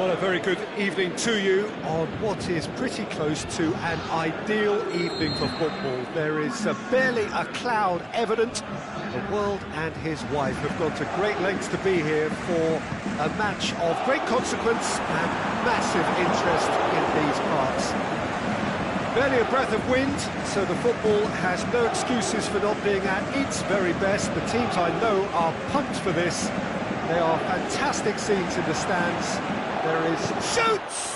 Well, a very good evening to you on what is pretty close to an ideal evening for football. There is barely a cloud evident. The world and his wife have gone to great lengths to be here for a match of great consequence and massive interest in these parts. Barely a breath of wind, so the football has no excuses for not being at its very best. The teams I know are pumped for this. They are fantastic scenes in the stands. There is shoots!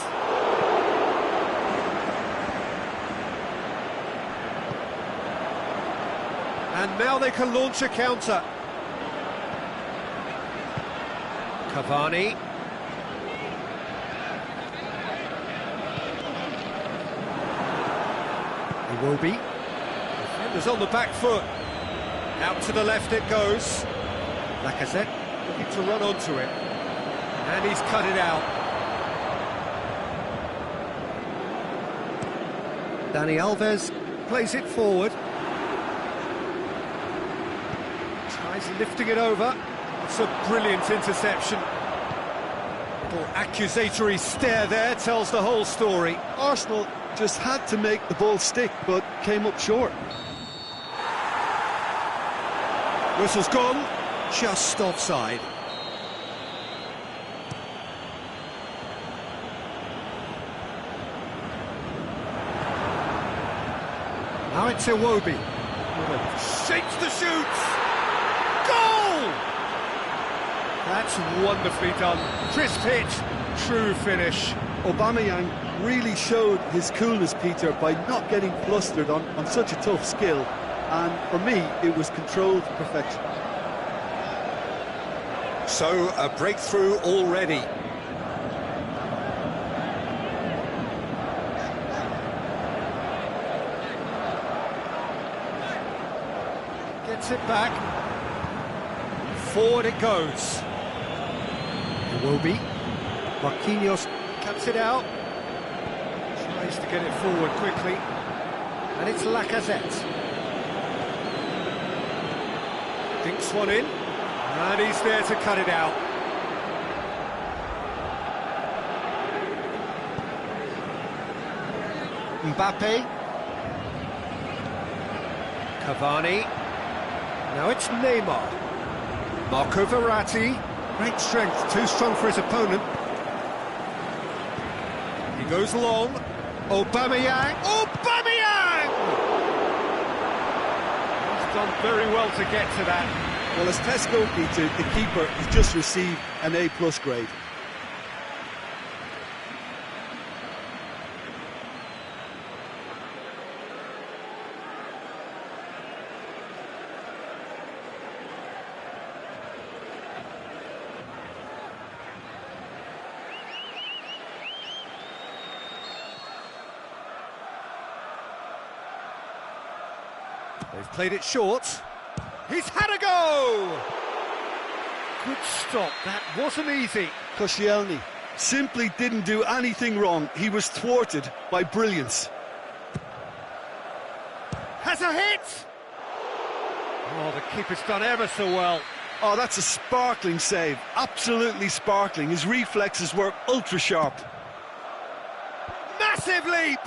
And now they can launch a counter. Cavani. Iwobi. Defenders on the back foot. Out to the left it goes. Lacazette looking to run onto it. And he's cut it out. Dani Alves plays it forward. Tries lifting it over. It's a brilliant interception. Little accusatory stare there tells the whole story. Arsenal just had to make the ball stick, but came up short. Whistle's gone, just offside. Now it's Iwobi. Shakes the shoots! Goal! That's wonderfully done. Crisp hit, true finish. Aubameyang really showed his coolness, Peter, by not getting flustered on such a tough skill. And for me, it was controlled perfection. So, a breakthrough already. Gets it back. Forward it goes. Iwobi. Marquinhos cuts it out. Tries to get it forward quickly. And it's Lacazette. Dinks one in. And he's there to cut it out. Mbappe. Cavani. Now it's Neymar. Marco Verratti. Great strength, too strong for his opponent. He goes long. Aubameyang. Aubameyang! He's done very well to get to that. Well, as Tesco, Peter, the keeper has just received an A+ grade. They've played it short. He's had a go! Good stop, that wasn't easy. Koscielny simply didn't do anything wrong. He was thwarted by brilliance. Has a hit! Oh, the keeper's done ever so well. Oh, that's a sparkling save. Absolutely sparkling. His reflexes were ultra sharp. Massive leap!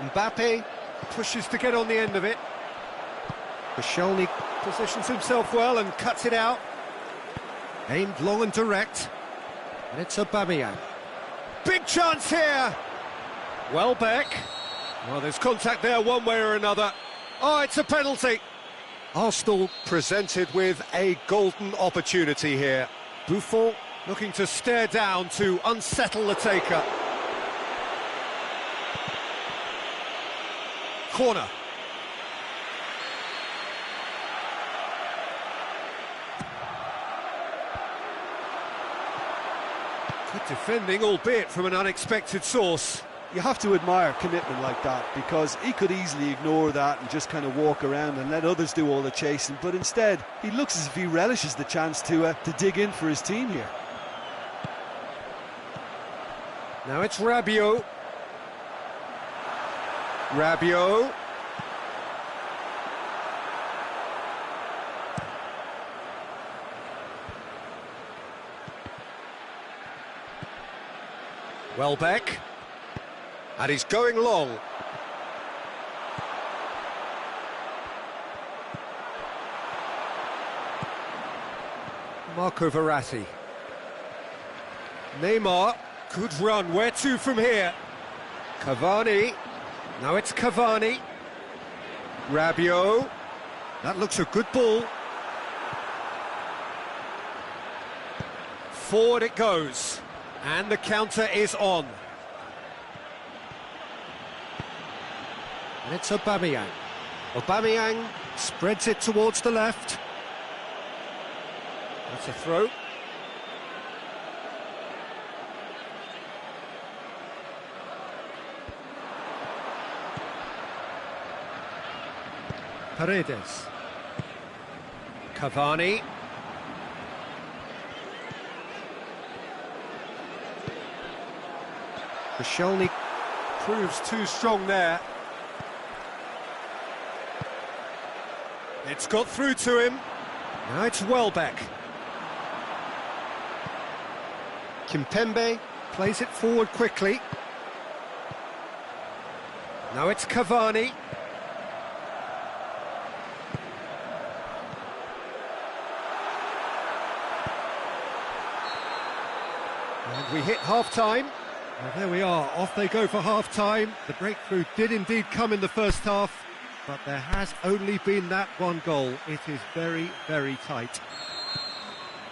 Mbappe pushes to get on the end of it. Koscielny positions himself well and cuts it out. Aimed long and direct. And it's Aubameyang. Big chance here! Welbeck. Well, there's contact there one way or another. Oh, it's a penalty. Arsenal presented with a golden opportunity here. Buffon looking to stare down to unsettle the taker. Corner. Good defending, albeit from an unexpected source. You have to admire commitment like that, because he could easily ignore that and just kind of walk around and let others do all the chasing, but instead he looks as if he relishes the chance to dig in for his team here. Now it's Rabiot. Rabiot. Welbeck. And he's going long. Marco Verratti. Neymar. Good run. Where to from here? Cavani. Now it's Cavani. Rabiot. That looks a good ball. Forward it goes. And the counter is on. And it's Aubameyang. Aubameyang spreads it towards the left. That's a throw. Paredes. Cavani. Koscielny proves too strong there. It's got through to him. Now it's Welbeck. Kimpembe plays it forward quickly. Now it's Cavani. And we hit half-time. Well, there we are, off they go for half-time. The breakthrough did indeed come in the first half, but there has only been that one goal. It is very, very tight.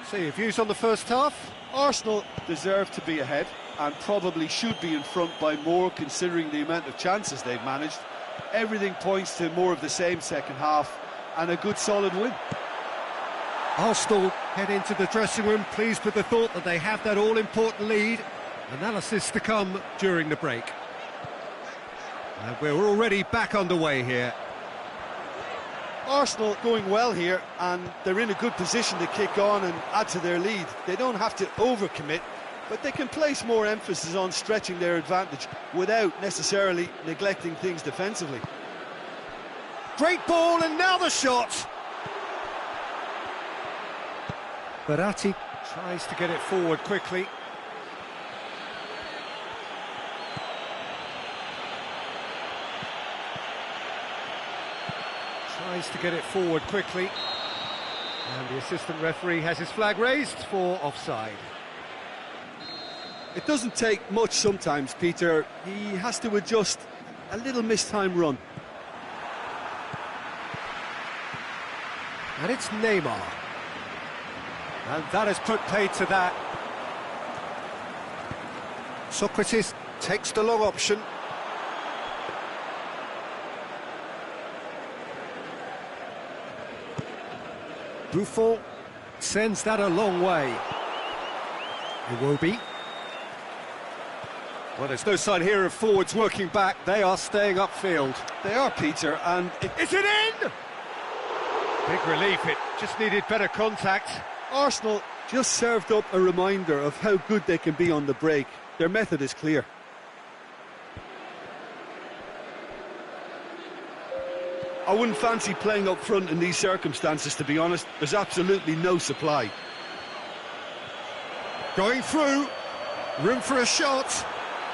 So your views on the first half? Arsenal deserve to be ahead and probably should be in front by more considering the amount of chances they've managed. Everything points to more of the same second half and a good solid win. Arsenal head into the dressing room pleased with the thought that they have that all-important lead. Analysis to come during the break. And we're already back underway here. Arsenal going well here, and they're in a good position to kick on and add to their lead. They don't have to overcommit, but they can place more emphasis on stretching their advantage without necessarily neglecting things defensively. Great ball, and now the shot! Verratti tries to get it forward quickly. Tries to get it forward quickly. And the assistant referee has his flag raised for offside. It doesn't take much sometimes, Peter. He has to adjust a little mistimed run. And it's Neymar. And that has put paid to that. Sokratis takes the long option. Buffon sends that a long way. Iwobi. Well, there's no sign here of forwards working back. They are staying upfield. They are, Peter, and Is it in? Big relief, it just needed better contact. Arsenal just served up a reminder of how good they can be on the break. Their method is clear. I wouldn't fancy playing up front in these circumstances, to be honest. There's absolutely no supply. Going through. Room for a shot.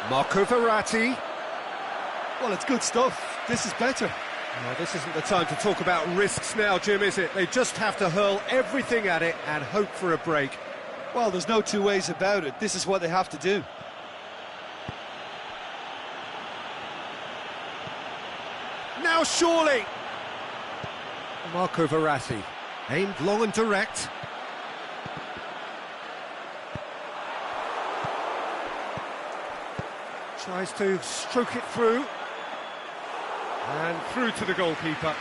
Marco Verratti. Well, it's good stuff. This is better. No, this isn't the time to talk about risks now, Jim, is it? They just have to hurl everything at it and hope for a break. Well, there's no two ways about it. This is what they have to do. Now surely! Marco Verratti, aimed long and direct. Tries to stroke it through. And through to the goalkeeper.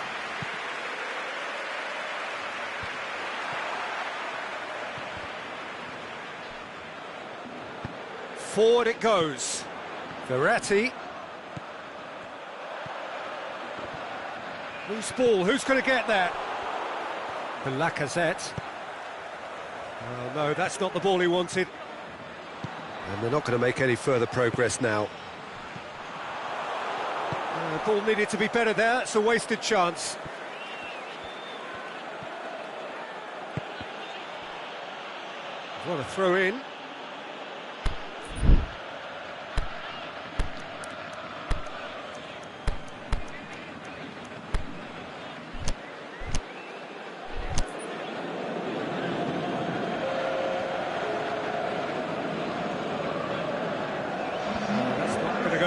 Forward it goes. Verratti. Loose ball, who's going to get that? The Lacazette. Oh no, that's not the ball he wanted. And they're not going to make any further progress now. Ball needed to be better there, it's a wasted chance. What a throw in.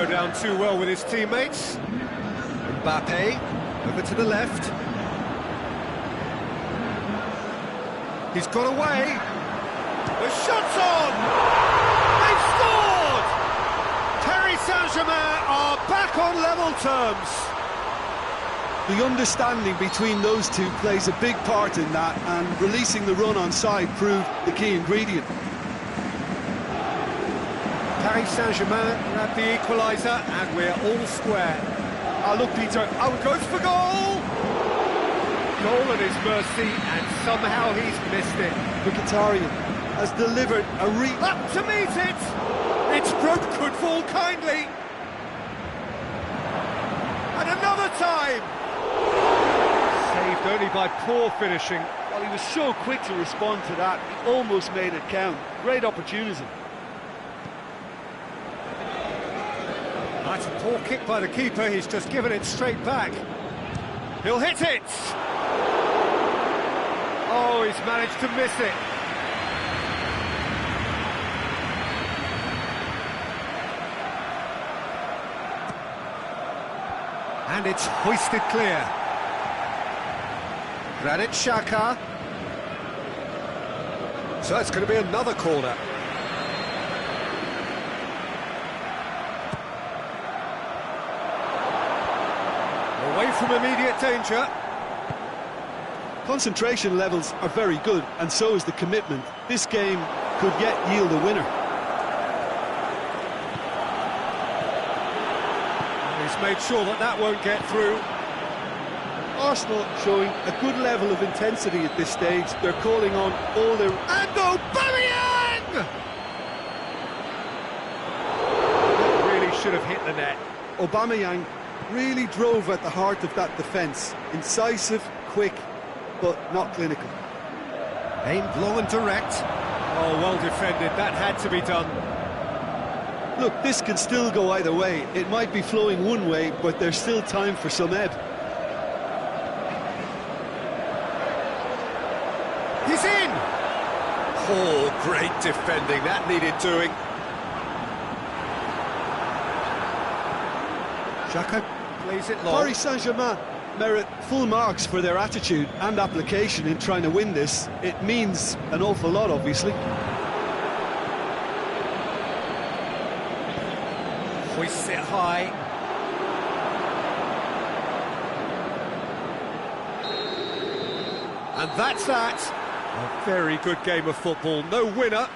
go down too well with his teammates. Mbappe, over to the left. He's got away. The shot's on! They've scored! Paris Saint-Germain are back on level terms. The understanding between those two plays a big part in that, and releasing the run on side proved the key ingredient. Paris Saint-Germain grab the equaliser, and we're all square. Oh, look, Peter, it goes for goal! Goal at his mercy, and somehow he's missed it. Mkhitaryan has delivered a up to meet it! It's broke, could fall kindly. And another time! Saved only by poor finishing. Well, he was so quick to respond to that, he almost made it count. Great opportunity. That's a poor kick by the keeper, he's just given it straight back. He'll hit it! Oh, he's managed to miss it. And it's hoisted clear. Granit Xhaka. So it's going to be another corner. Away from immediate danger. Concentration levels are very good, and so is the commitment. This game could yet yield a winner. He's made sure that that won't get through. Arsenal showing a good level of intensity at this stage. They're calling on all their... And Aubameyang! That really should have hit the net. Aubameyang really drove at the heart of that defence. Incisive, quick, but not clinical. Aimed long and direct. Oh, well defended. That had to be done. Look, this can still go either way. It might be flowing one way, but there's still time for some ebb. He's in! Oh, great defending. That needed doing. Xhaka plays it long. Paris Saint-Germain merit full marks for their attitude and application in trying to win this. It means an awful lot, obviously. Hoists it high. And that's that. A very good game of football. No winner,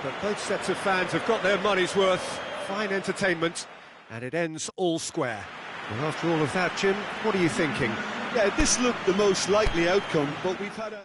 but both sets of fans have got their money's worth. Fine entertainment, and it ends all square. Well, after all of that, Jim, what are you thinking? Yeah, this looked the most likely outcome, but we've had a...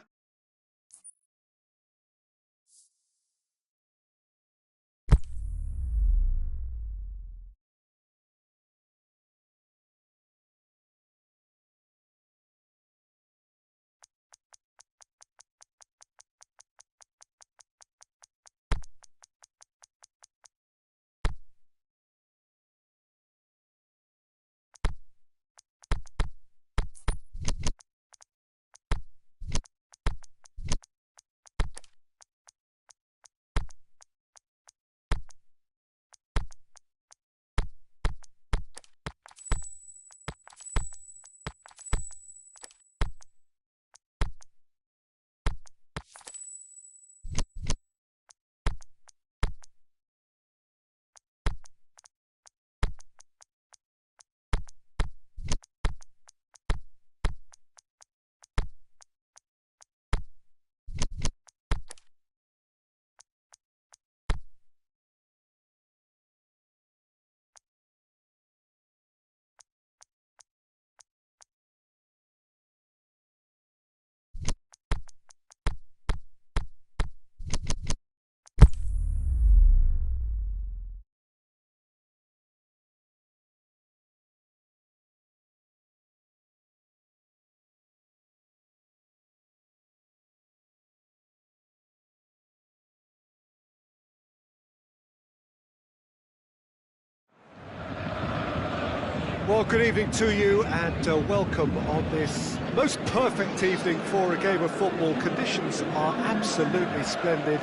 Well, good evening to you, and welcome on this most perfect evening for a game of football. Conditions are absolutely splendid,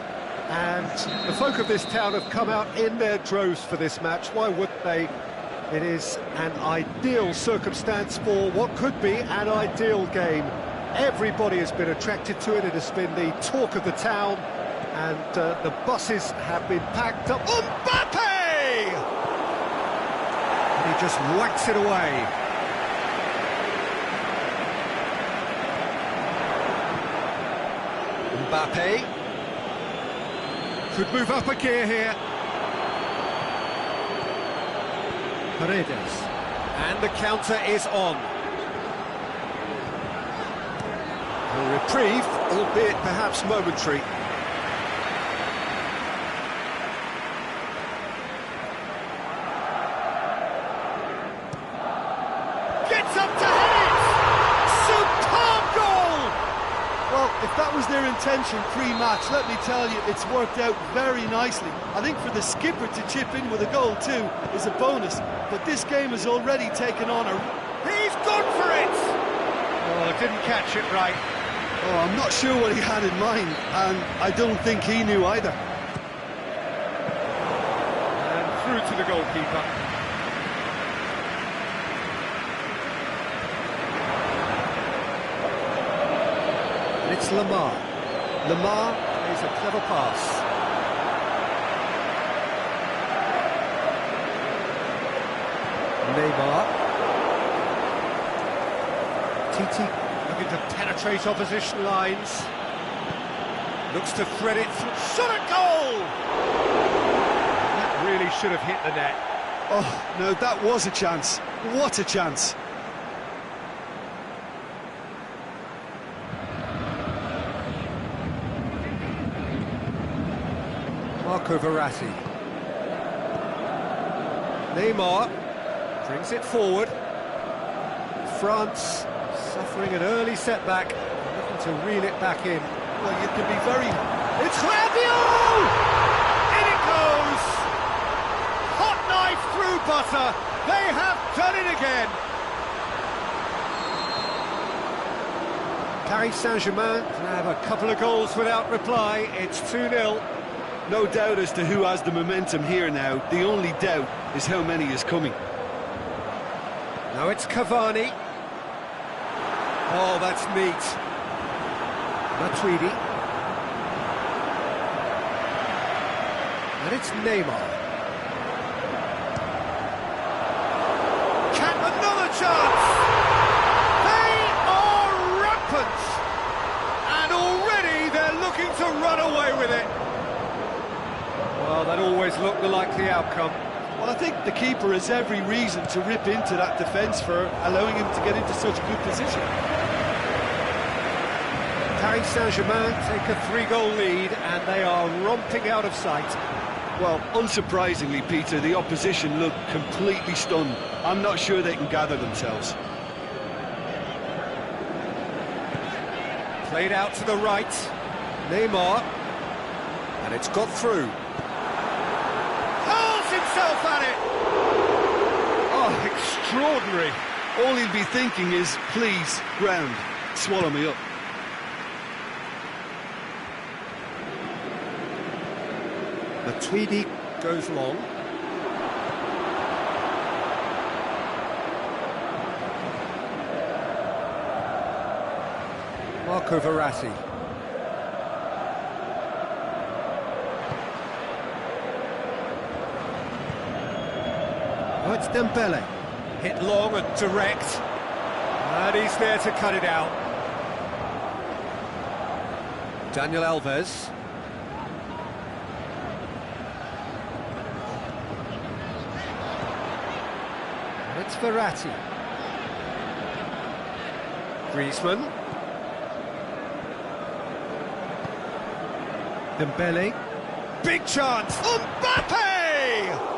and the folk of this town have come out in their droves for this match. Why would they? It is an ideal circumstance for what could be an ideal game. Everybody has been attracted to it. It has been the talk of the town, and the buses have been packed up. Mbappe! And he just whacks it away. Mbappe could move up a gear here. Paredes, and the counter is on. A reprieve, albeit perhaps momentary. Gets up to hit it! Superb goal! Well, if that was their intention pre-match, let me tell you, it's worked out very nicely. I think for the skipper to chip in with a goal too is a bonus, but this game has already taken on a... He's gone for it! Oh, didn't catch it right. Oh, I'm not sure what he had in mind, and I don't think he knew either. And through to the goalkeeper. And it's Lamar. Lamar plays a clever pass. Neymar. Titi looking to penetrate opposition lines. Looks to thread it through. Shot at goal! That really should have hit the net. Oh, no, that was a chance. What a chance. Marco Verratti. Neymar brings it forward. France suffering an early setback, looking to reel it back in. Well, you can be very... It's Rabiot! In it goes! Hot knife through butter. They have done it again. Paris Saint-Germain have a couple of goals without reply. It's 2-0. No doubt as to who has the momentum here now. The only doubt is how many is coming. Now it's Cavani. Oh, that's neat. Matuidi. And it's Neymar. Another chance! They are rampant! And already they're looking to run away with it. Well, that always looked the likely outcome. Well, I think the keeper has every reason to rip into that defence for allowing him to get into such a good position. Paris Saint-Germain take a 3-goal lead and they are romping out of sight. Well, unsurprisingly, Peter, the opposition look completely stunned. I'm not sure they can gather themselves. Played out to the right. Neymar. And it's got through. Hurls himself at it! Oh, extraordinary. All he'll be thinking is, please, ground, swallow me up. Matuidi goes long. Marco Verratti. Oh, it's Dembele. Hit long and direct. And he's there to cut it out. Daniel Alves. It's Verratti. Griezmann. Dembele. Big chance. Mbappe!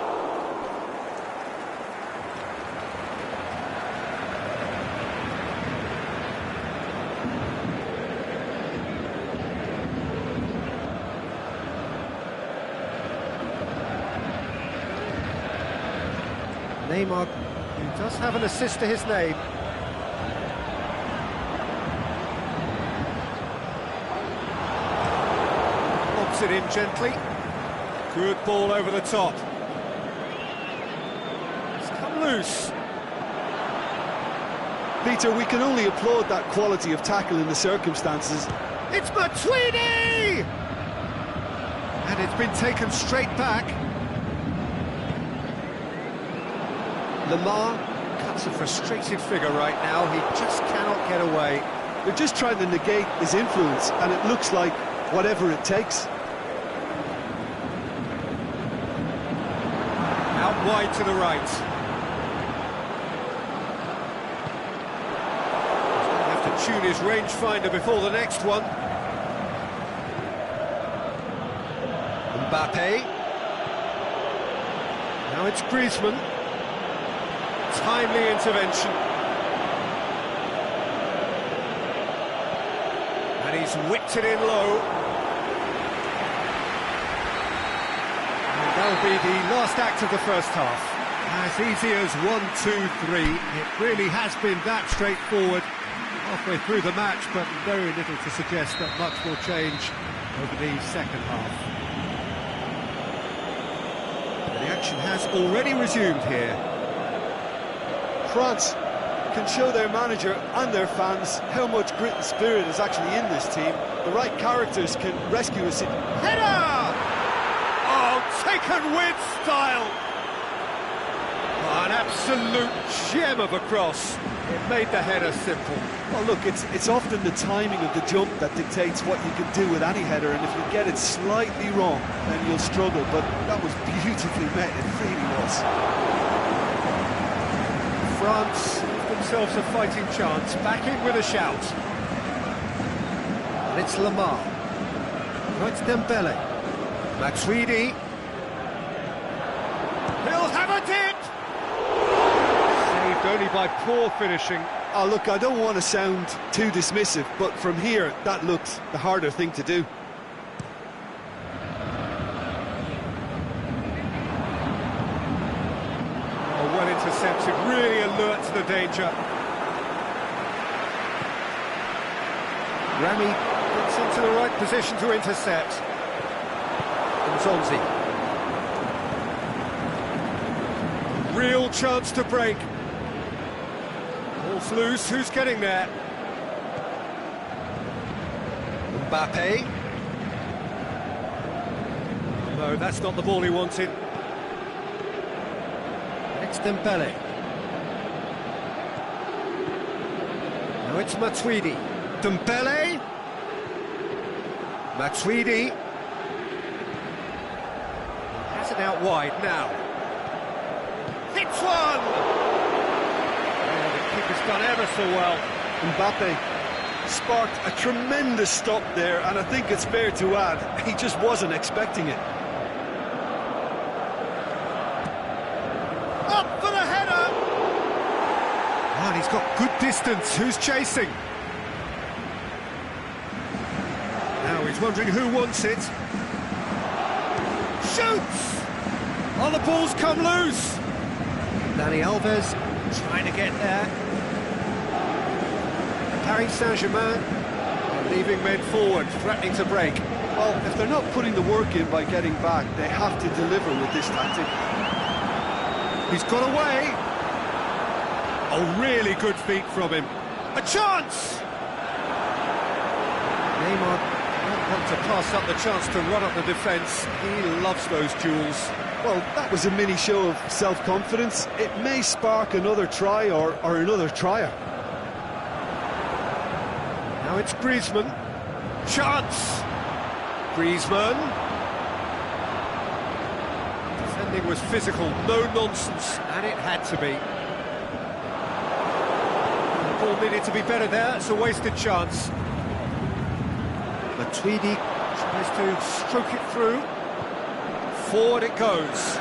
Neymar, who does have an assist to his name. Lobs it in gently. Good ball over the top. He's come loose. Peter, we can only applaud that quality of tackle in the circumstances. It's Matuidi! And it's been taken straight back. Lamar cuts a frustrated figure right now. He just cannot get away. They're just trying to negate his influence, and it looks like whatever it takes. Out wide to the right. He's going to have to tune his rangefinder before the next one. Mbappe. Now it's Griezmann. Timely intervention. And he's whipped it in low. And that'll be the last act of the first half. As easy as 1, 2, 3. It really has been that straightforward halfway through the match, but very little to suggest that much will change over the second half. The action has already resumed here. France can show their manager and their fans how much grit and spirit is actually in this team. The right characters can rescue us. Header! Oh, taken with style! Oh, an absolute gem of a cross. It made the header simple. Well, look, it's often the timing of the jump that dictates what you can do with any header, and if you get it slightly wrong, then you'll struggle. But that was beautifully met, it really was. France give themselves a fighting chance, back in with a shout. And it's Lamar. No, it's Dembele. Matuidi. He'll have a dip! Saved only by poor finishing. Oh, look, I don't want to sound too dismissive, but from here, that looks the harder thing to do. Well intercepted, really alert to the danger. Rami gets into the right position to intercept. Nzonzi. Real chance to break. Ball's loose, who's getting there? Mbappe. No, that's not the ball he wanted. It's Dembele. Now it's Matuidi. Dembele. Matuidi. Has it out wide now. Hits one! Oh, the keeper's done ever so well. Mbappe sparked a tremendous stop there, and I think it's fair to add, he just wasn't expecting it. Up for the header! Oh, and he's got good distance. Who's chasing? Now he's wondering who wants it. Shoots! Oh, the ball's come loose. Dani Alves trying to get there. Paris Saint-Germain are leaving men forward, threatening to break. Well, if they're not putting the work in by getting back, they have to deliver with this tactic. He's got away. Oh, really good feet from him. A chance! Neymar don't want to pass up the chance to run up the defence. He loves those duels. Well, that was a mini show of self-confidence. It may spark another try or another trier. Now it's Griezmann. Chance! Griezmann. Defending was physical, no nonsense, and it had to be. The ball needed to be better there, it's a wasted chance. Matuidi tries to stroke it through. Forward it goes.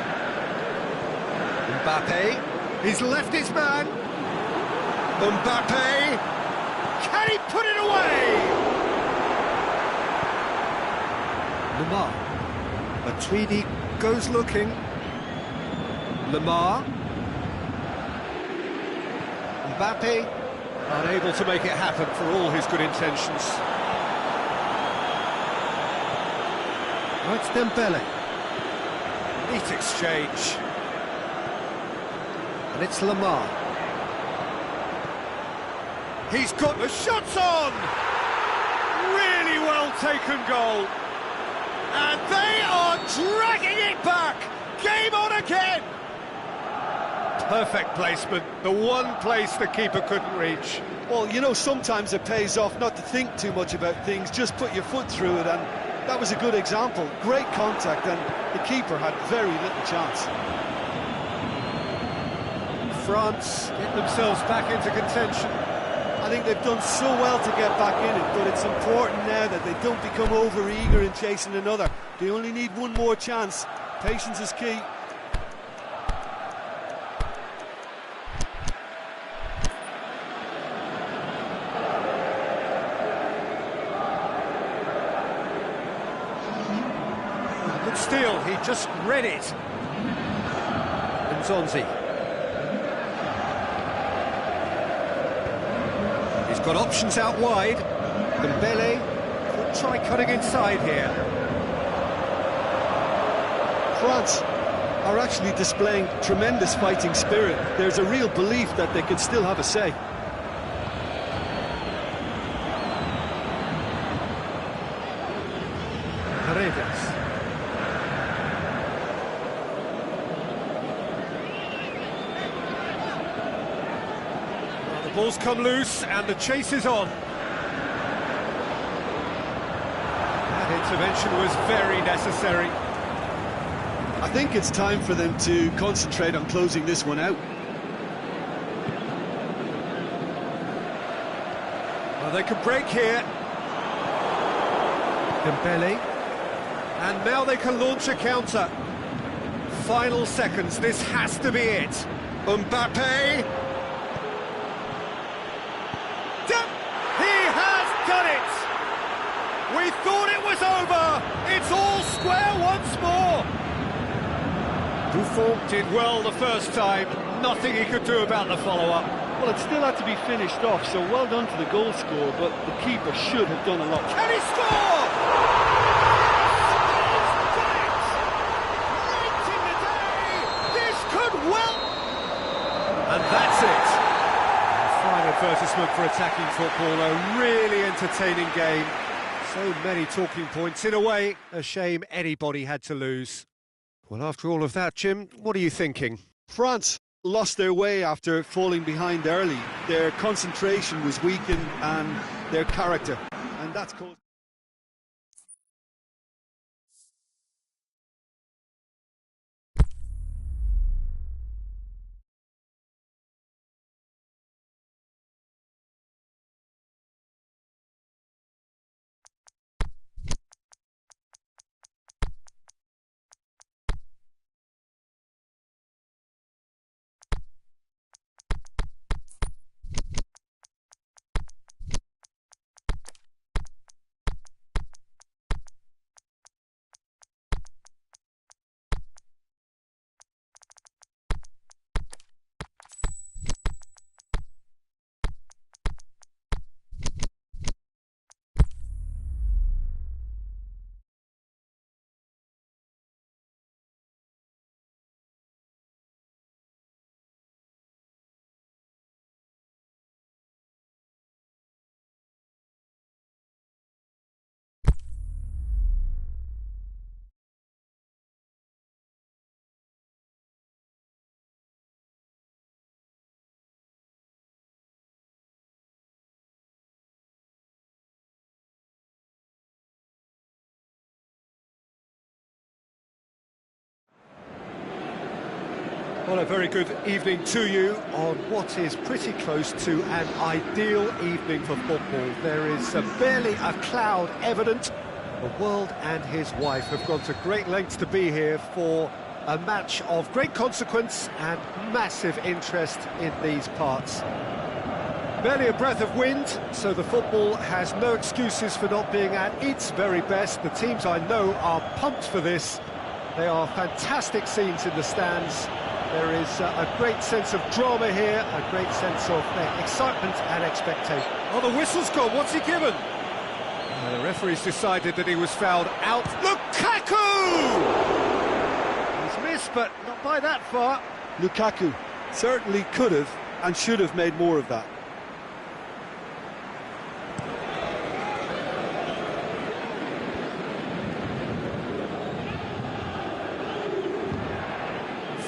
Mbappe, he's left his man. Mbappe, can he put it away? Lamar, Matuidi goes looking. Lamar, Mbappe, unable to make it happen for all his good intentions. Now it's Dembele. Neat exchange. And it's Lamar. He's got the shots on! Really well taken goal. And they are dragging it back! Game on again! Perfect placement, the one place the keeper couldn't reach. Well, you know, sometimes it pays off not to think too much about things, just put your foot through it, and that was a good example. Great contact, and the keeper had very little chance. France get themselves back into contention. I think they've done so well to get back in it, but it's important now that they don't become over-eager in chasing another. They only need one more chance. Patience is key. Good steal, he just read it. Nzonzi. He's got options out wide. Dembele could try cutting inside here. France are actually displaying tremendous fighting spirit. There's a real belief that they can still have a say. Paredes. The ball's come loose and the chase is on. That intervention was very necessary. I think it's time for them to concentrate on closing this one out. Well, they could break here. Dembele. And now they can launch a counter. Final seconds, this has to be it. Mbappe. He has done it! We thought it was over! It's all square once more! Buffon did well the first time, nothing he could do about the follow-up. Well, it still had to be finished off, so well done to the goal scorer, but the keeper should have done a lot. Can he score? Late in the day, this could well... And that's it. A fine advertisement for attacking football, a really entertaining game. So many talking points. In a way, a shame anybody had to lose. Well, after all of that, Jim, what are you thinking? France lost their way after falling behind early. Their concentration was weakened and their character, and that's caused... Well, a very good evening to you on what is pretty close to an ideal evening for football. There is barely a cloud evident. The world and his wife have gone to great lengths to be here for a match of great consequence and massive interest in these parts. Barely a breath of wind, so the football has no excuses for not being at its very best. The teams I know are pumped for this. They are fantastic scenes in the stands. There is a great sense of drama here, a great sense of excitement and expectation. Oh, the whistle's gone. What's he given? The referee's decided that he was fouled out. Lukaku! He's missed, but not by that far. Lukaku Certainly could have and should have made more of that.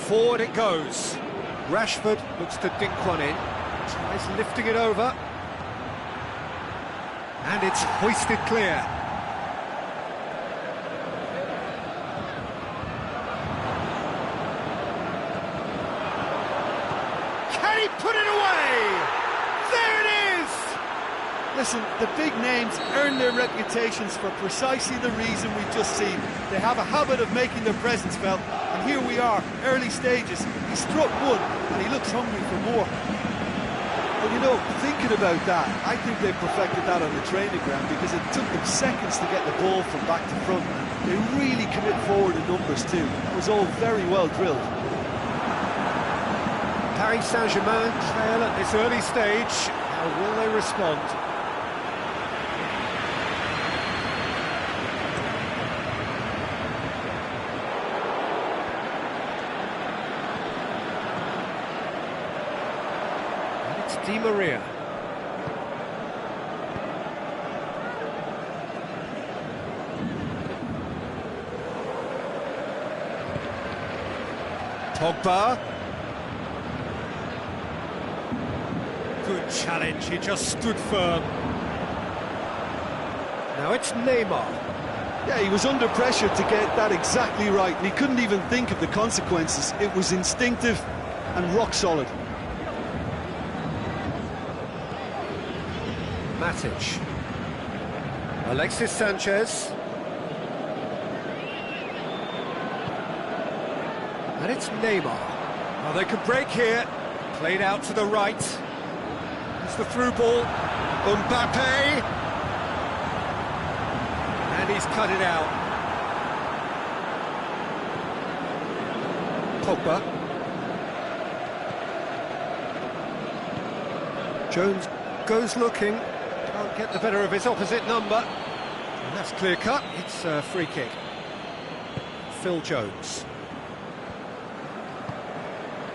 Forward it goes. Rashford looks to dink one in. Tries lifting it over. And it's hoisted clear. Can he put it away? There it is! Listen, the big names earn their reputations for precisely the reason we've just seen. They have a habit of making their presence felt, and here we are, early stages. He struck one, and he looks hungry for more. Well, you know, thinking about that, I think they've perfected that on the training ground because it took them seconds to get the ball from back to front. They really commit forward in numbers too. It was all very well drilled. Paris Saint-Germain trail at this early stage. How will they respond? Di Maria. Pogba. Good challenge, he just stood firm. Now it's Neymar. Yeah, he was under pressure to get that exactly right, and he couldn't even think of the consequences. It was instinctive and rock solid. Matic. Alexis Sanchez. And it's Neymar. Well, they could break here. Played out to the right. It's the through ball. Mbappe. And he's cut it out. Pogba. Jones goes looking. Can't get the better of his opposite number. And that's clear cut. It's a free kick. Phil Jones.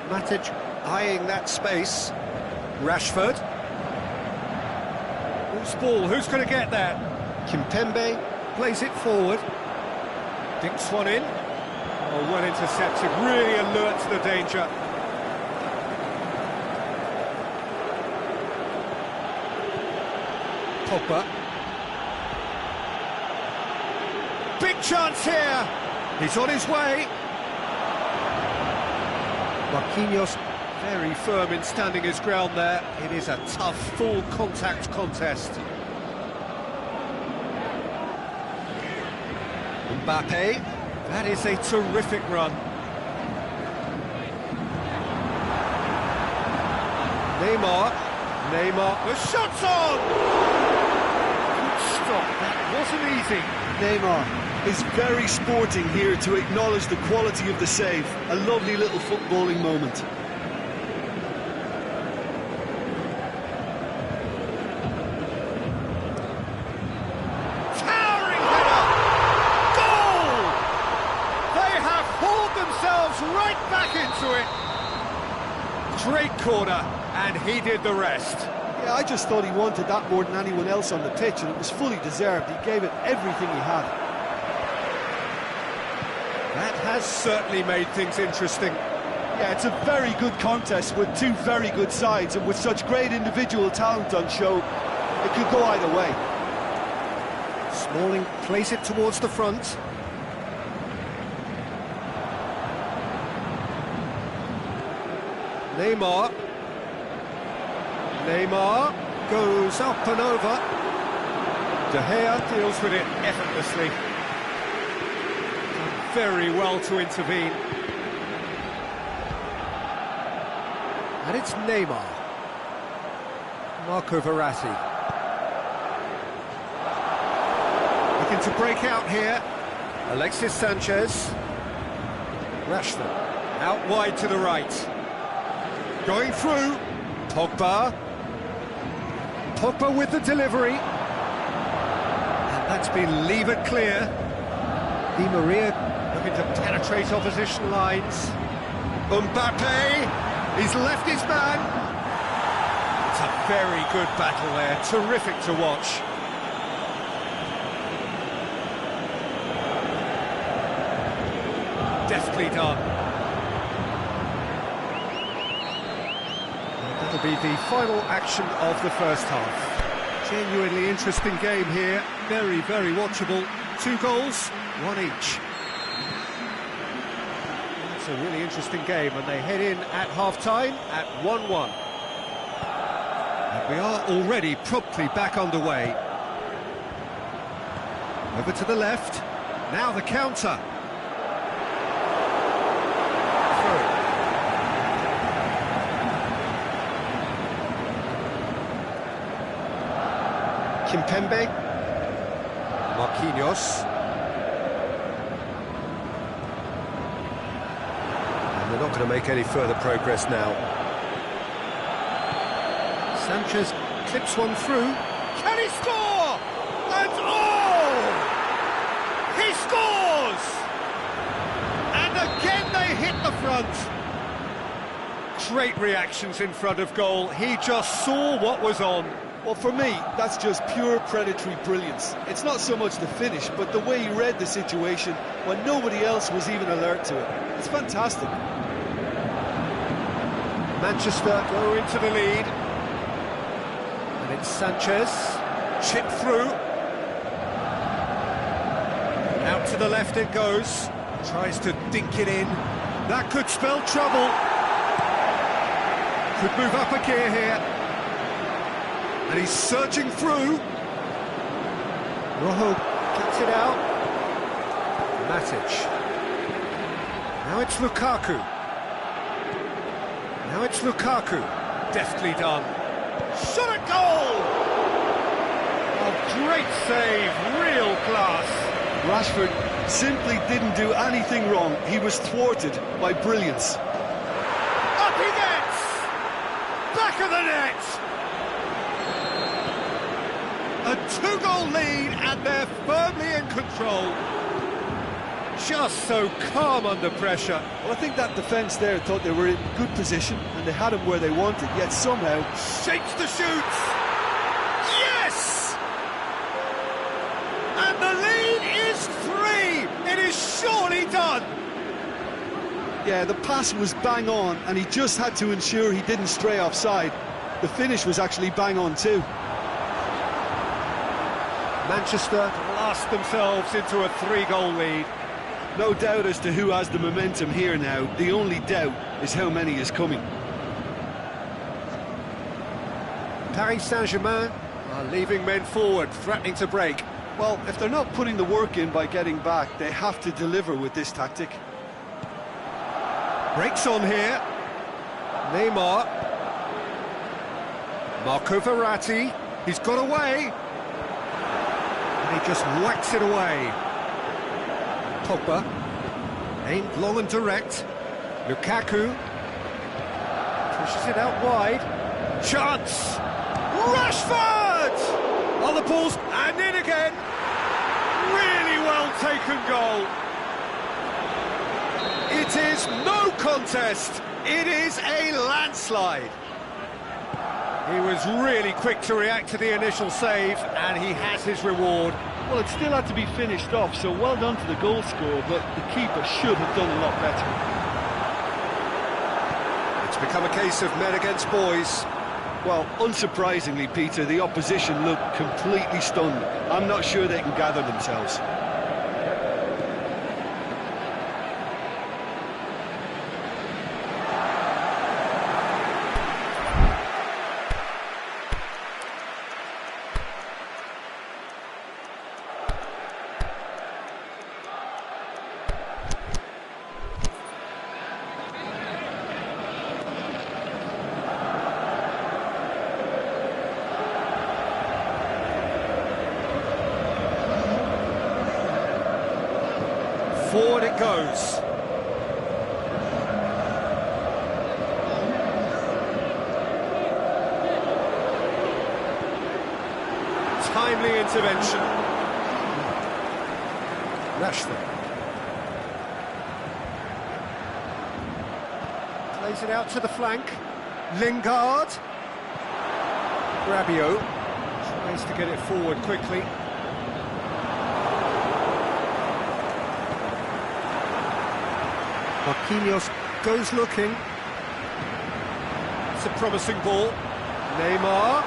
Matic eyeing that space. Rashford. Who's ball? Who's going to get that? Kimpembe plays it forward. Dinks one in. Oh, well intercepted. Really alert to the danger. Pogba. Big chance here. He's on his way. Marquinhos very firm in standing his ground there. It is a tough, full contact contest. Mbappe. That is a terrific run. Neymar. The shot's on! Good stop. That wasn't easy. Neymar is very sporting here to acknowledge the quality of the save. A lovely little footballing moment. Towering header! Goal! They have hauled themselves right back into it. Great corner, and he did the rest. Yeah, I just thought he wanted that more than anyone else on the pitch, and it was fully deserved. He gave it everything he had. That has certainly made things interesting. Yeah, it's a very good contest with two very good sides, and with such great individual talent on show, it could go either way. Smalling plays it towards the front. Neymar goes up and over. De Gea deals with it effortlessly. Very well to intervene. And it's Neymar. Marco Verratti. Looking to break out here. Alexis Sanchez. Rashford. Out wide to the right. Going through. Pogba. Pogba with the delivery. And that's been levered clear. Di Maria looking to penetrate opposition lines. Mbappe. He's left his man. It's a very good battle there, terrific to watch. Deftly done. That'll be the final action of the first half. Genuinely interesting game here, very, very watchable. 2 goals, 1 each. It's a really interesting game, and they head in at half-time at 1-1. And we are already promptly back underway. Over to the left, now the counter. Kimpembe, Marquinhos, and they're not going to make any further progress now. Sanchez clips one through. Can he score? And oh! He scores! And again they hit the front. Great reactions in front of goal. He just saw what was on. Well, for me, that's just pure predatory brilliance. It's not so much the finish, but the way he read the situation when nobody else was even alert to it. It's fantastic. Manchester go into the lead. And it's Sanchez. Chip through. Out to the left it goes. Tries to dink it in. That could spell trouble. Could move up a gear here. And he's searching through. Rojo gets it out. Matic. Now it's Lukaku. Now it's Lukaku. Deftly done. Shot at goal! Oh, great save, real class. Rashford simply didn't do anything wrong. He was thwarted by brilliance. Up he gets! Back of the net! A 2-goal lead, and they're firmly in control. Just so calm under pressure. Well, I think that defence there thought they were in good position, and they had him where they wanted, yet somehow... Shapes to shoot! Yes! And the lead is 3! It is surely done! Yeah, the pass was bang on, and he just had to ensure he didn't stray offside. The finish was actually bang on too. Manchester blast themselves into a 3-goal lead. No doubt as to who has the momentum here now. The only doubt is how many is coming. Paris Saint-Germain are leaving men forward, threatening to break. Well, if they're not putting the work in by getting back, they have to deliver with this tactic. Breaks on here. Neymar. Marco Verratti. He's got away. And he just whacks it away. Pogba. Aimed long and direct. Lukaku. Pushes it out wide. Chance. Rashford! On the balls and in again. Really well taken goal. It is no contest. It is a landslide. He was really quick to react to the initial save, and he has his reward. Well, it still had to be finished off, so well done to the goal scorer, but the keeper should have done a lot better. It's become a case of men against boys. Well, unsurprisingly, Peter, the opposition looked completely stunned. I'm not sure they can gather themselves. Forward it goes. Timely intervention. Rashford. Plays it out to the flank. Lingard. Rabiot tries to get it forward quickly. Marquinhos goes looking. It's a promising ball. Neymar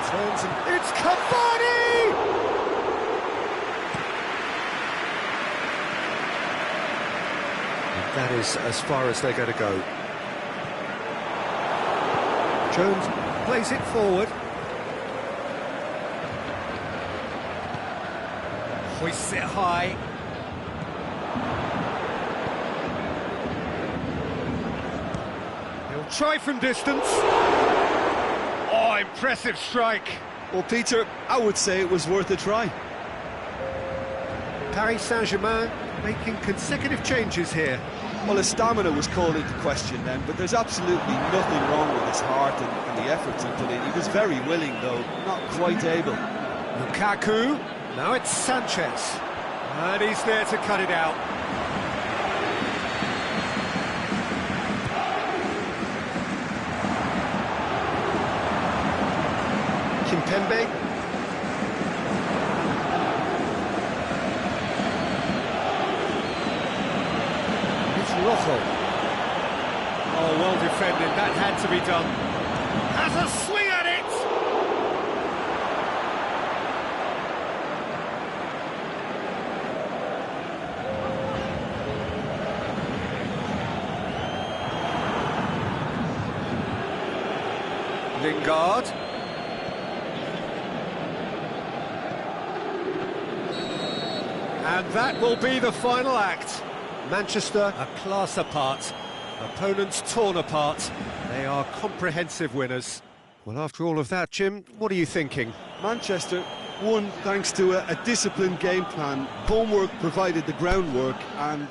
turns and it's Cavani! And that is as far as they're going to go. Jones plays it forward. Hoists it high. He'll try from distance. Oh, impressive strike. Well, Peter, I would say it was worth a try. Paris Saint-Germain making consecutive changes here. Well, his stamina was called into question then, but there's absolutely nothing wrong with his heart and the efforts he put in. He was very willing, though, not quite able. Lukaku, now it's Sanchez. And he's there to cut it out. Kimpembe. It's Rojo. Oh, well defended, that had to be done. Has a swing at it! Lingard. And that will be the final act. Manchester, a class apart. Opponents torn apart. They are comprehensive winners. Well, after all of that, Jim, what are you thinking? Manchester won thanks to a disciplined game plan. Homework provided the groundwork, and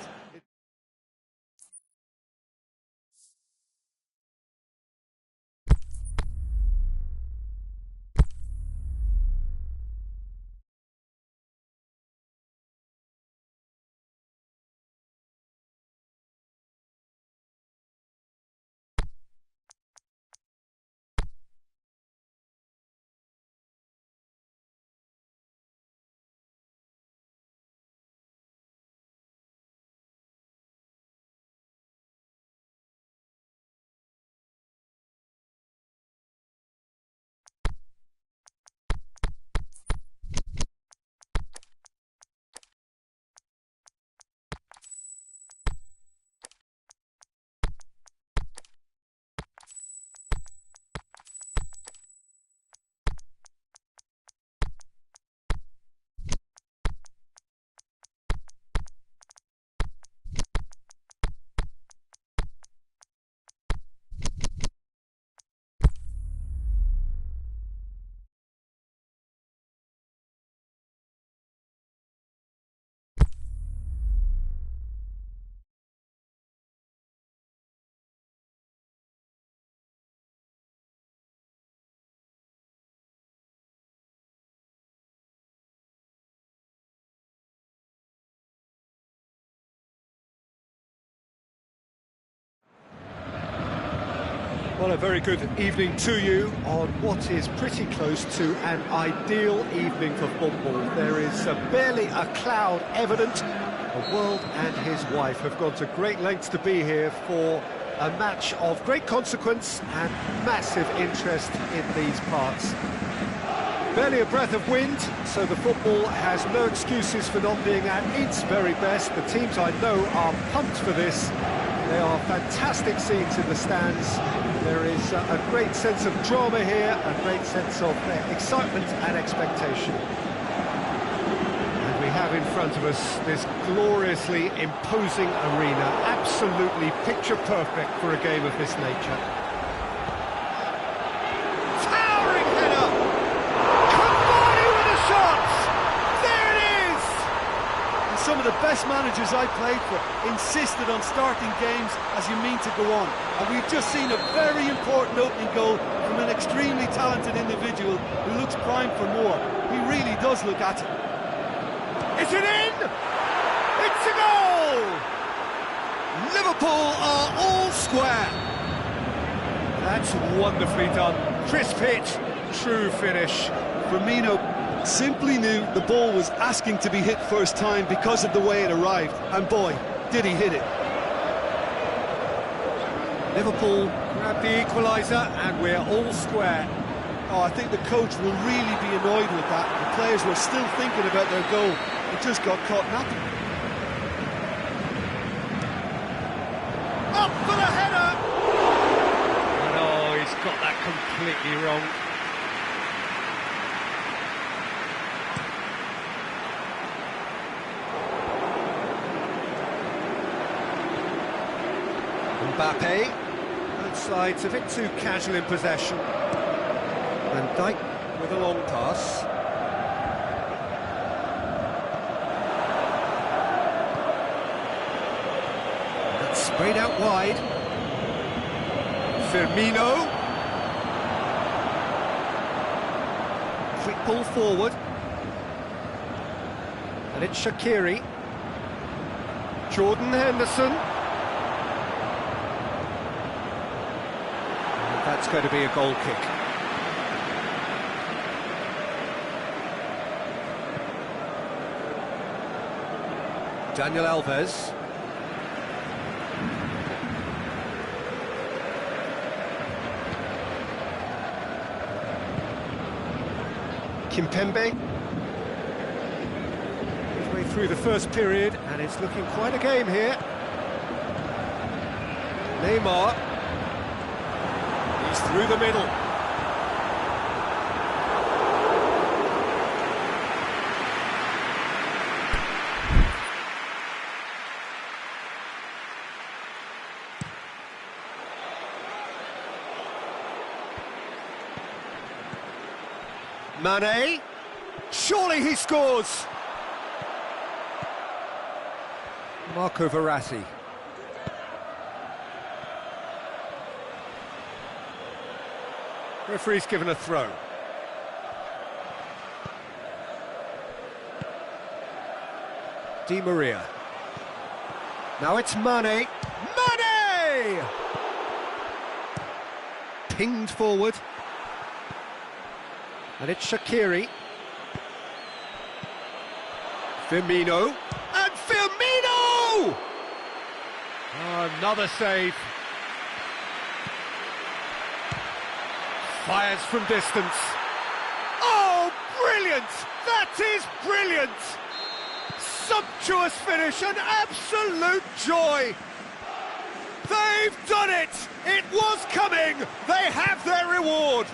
Well, a very good evening to you on what is pretty close to an ideal evening for football. There is barely a cloud evident. The world and his wife have gone to great lengths to be here for a match of great consequence and massive interest in these parts. Barely a breath of wind, so the football has no excuses for not being at its very best. The teams I know are pumped for this. There are fantastic scenes in the stands. There is a great sense of drama here, a great sense of excitement and expectation. And we have in front of us this gloriously imposing arena, absolutely picture perfect for a game of this nature. Towering header! Cavani with a shot! There it is! And some of the best managers I played for insisted on starting games as you mean to go on. And we've just seen a very important opening goal from an extremely talented individual who looks primed for more. He really does look at it. Is it in? It's a goal! Liverpool are all square. That's wonderfully done. Crisp hit, true finish. Firmino simply knew the ball was asking to be hit first time because of the way it arrived, and boy, did he hit it. Liverpool grab the equaliser and we're all square. Oh, I think the coach will really be annoyed with that. The players were still thinking about their goal. It just got caught napping. Up for the header! No, he's got that completely wrong. Mbappe, both sides a bit too casual in possession. Van Dijk with a long pass. That's sprayed out wide. Firmino. Quick ball forward. And it's Shaqiri. Jordan Henderson. That's going to be a goal kick. Daniel Alves. Kimpembe. Midway through the first period, and it's looking quite a game here. Neymar. He's through the middle. Mane, surely he scores! Marco Verratti. Referee's given a throw. Di Maria. Now it's Mane. Mane! Pinged forward. And it's Shaqiri. Firmino. And Firmino! Oh, another save. Fires from distance. Oh, brilliant! That is brilliant! Sumptuous finish, an absolute joy! They've done it! It was coming! They have their reward!